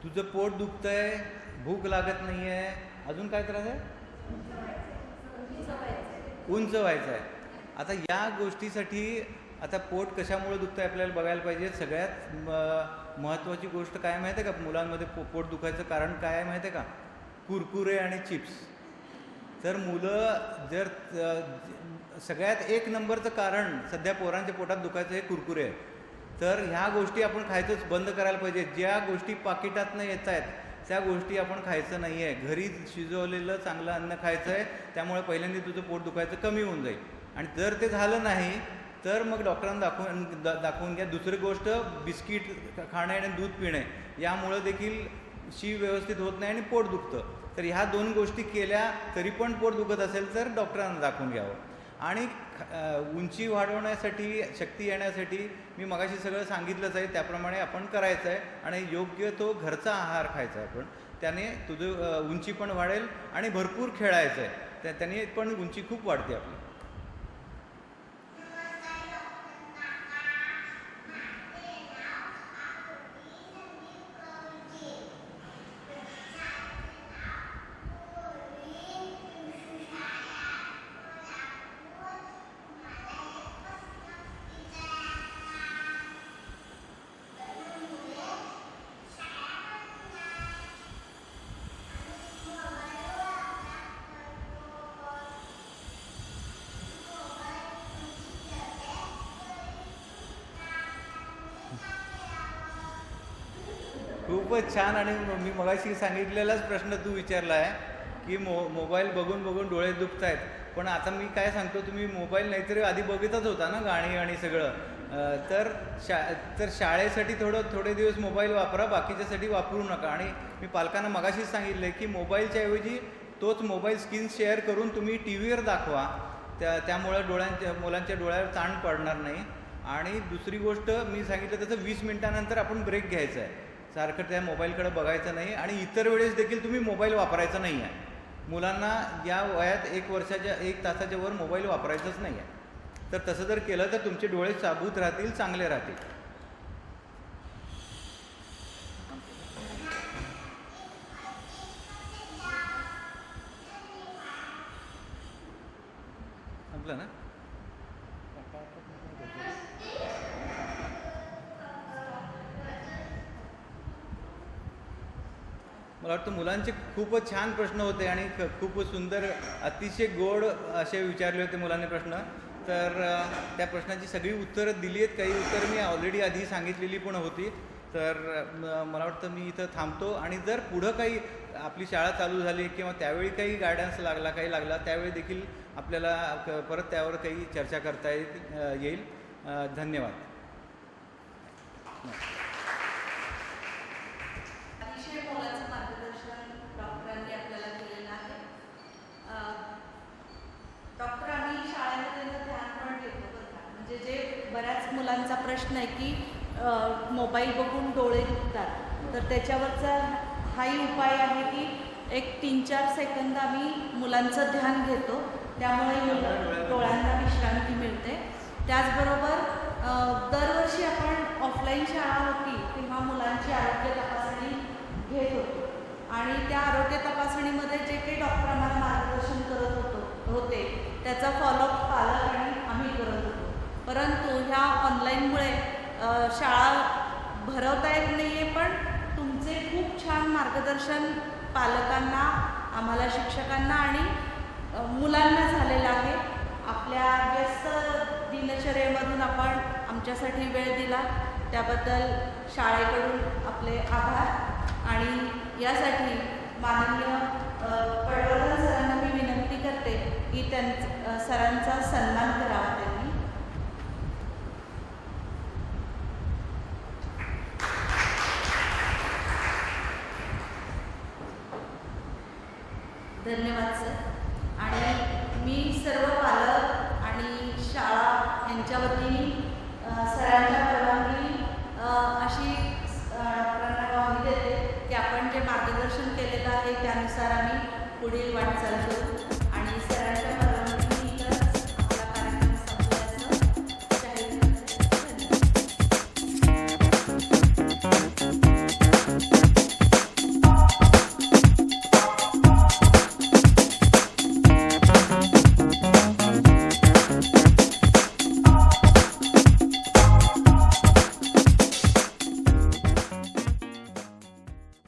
तुझं पोट दुखतंय, भूक लागत नाहीये, अजून काय त्रास आहे? उंच व्हायचं आहे. आता या गोष्टीसाठी आता पोट कशामुळे दुखतंय आपल्याला बघायला पाहिजे. सगळ्यात महत्त्वाची गोष्ट काय माहिती आहे का मुलांमध्ये पोट दुखायचं कारण काय आहे माहिती आहे का? कुरकुरे आणि चिप्स. तर मुलं जर सगळ्यात एक नंबरचं कारण सध्या पोरांच्या पोटात दुखायचं हे कुरकुरे आहे. तर ह्या गोष्टी आपण खायचंच बंद करायला पाहिजे. ज्या गोष्टी पाकिटातनं येत आहेत त्या गोष्टी आपण खायचं नाही आहे. घरी शिजवलेलं चांगलं अन्न खायचं आहे. त्यामुळे पहिल्यांदा तुझं पोट दुखायचं कमी होऊन जाईल. आणि जर ते झालं नाही तर मग डॉक्टरांना दाखवून घ्या. दुसरी गोष्ट बिस्किट खाणे आणि दूध पिणे यामुळं देखील शी व्यवस्थित होत नाही आणि पोट दुखतं. तर ह्या दोन गोष्टी केल्या तरी पण पोट दुखत असेल तर डॉक्टरांना दाखवून घ्यावं. आणि उंची वाढवण्यासाठी, शक्ती येण्यासाठी मी मगाशी सगळं सांगितलंच आहे त्याप्रमाणे आपण करायचं आहे. आणि योग्य तो घरचा आहार खायचा आहे आपण. त्याने तुझं उंची पण वाढेल आणि भरपूर खेळायचं आहे. त्याने पण उंची खूप वाढते आपली. खूपच छान. आणि मी मगाशी सांगितलेलाच प्रश्न तू विचारला आहे की मोबाईल बघून बघून डोळे दुखत आहेत. पण आता मी काय सांगतो, तुम्ही मोबाईल नाहीतरी आधी बघतच होता ना गाणी आणि सगळं. तर शाळेसाठी थोडे दिवस मोबाईल वापरा, बाकीच्यासाठी वापरू नका. आणि मी पालकांना मगाशीच सांगितलं आहे की मोबाईलच्या ऐवजी तोच मोबाईल स्क्रीन शेअर करून तुम्ही टी व्हीवर दाखवा. त्यामुळं मुलांच्या डोळ्यावर ताण पडणार नाही. आणि दुसरी गोष्ट मी सांगितलं तसं 20 मिनिटानंतर आपण ब्रेक घ्यायचा आहे. सारखं त्या मोबाईलकडे बघायचं नाही. आणि इतर वेळेस देखील तुम्ही मोबाईल वापरायचा नाही आहे. मुलांना या वयात 1 तासाच्या वर मोबाईल वापरायचाच नाही आहे. तर तसं जर केलं तर तुमचे डोळे साबूत राहतील, चांगले राहतील. संपलं ना? मला वाटतं मुलांचे खूपच छान प्रश्न होते आणि खूपच सुंदर, अतिशय गोड असे विचारले होते मुलांनी प्रश्न. तर त्या प्रश्नाची सगळी उत्तरं दिली आहेत. काही उत्तरं मी ऑलरेडी आधी सांगितलेली पण होती. तर मला वाटतं मी इथं थांबतो. आणि जर पुढं काही आपली शाळा चालू झाली किंवा त्यावेळी काही गायडन्स लागला त्यावेळी देखील आपल्याला परत त्यावर काही चर्चा करता येईल. धन्यवाद. अतिशय मोलाचं मार्गदर्शन डॉक्टरांनी आपल्याला केलेलं आहे. डॉक्टर आम्ही शाळेमध्ये ध्यान पण देतो बरं का. म्हणजे जे बऱ्याच मुलांचा प्रश्न आहे की मोबाईल बघून डोळे दुखतात, तर त्याच्यावरचा हाही उपाय आहे की एक 3-4 सेकंद आम्ही मुलांचं ध्यान घेतो. त्यामुळे डोळ्यांना विश्रांती मिळते. त्याचबरोबर दरवर्षी आपण ऑफलाईन शाळा होती तेव्हा मुलांची आरोग्य तपासणी घेत होतो. आणि त्या आरोग्य तपासणीमध्ये जे काही डॉक्टर आम्हाला मार्गदर्शन करत होते त्याचा फॉलोअप पालक आणि आम्ही करत होतो. परंतु ह्या ऑनलाईनमुळे शाळा भरवता येत नाही आहे, पण तुमचे खूप छान मार्गदर्शन पालकांना, आम्हाला शिक्षकांना आणि मुलांना झालेलं आहे. आपल्या व्यस्त दिनचर्येमधून आपण आमच्यासाठी वेळ दिला त्याबद्दल शाळेकडून आपले आभार. आणि यासाठी माननीय पटवर्धन सरांना मी विनंती करते की सरांचा सन्मान करावा त्यांनी. धन्यवाद सर. आणि मी सर्व पालक आणि शाळा यांच्या वतीने सरांच्या परवानगी अशी डॉक्टरांना ग्वाही देते की आपण जे मार्गदर्शन केलेलं आहे त्यानुसार आम्ही पुढील वाटचाल करू.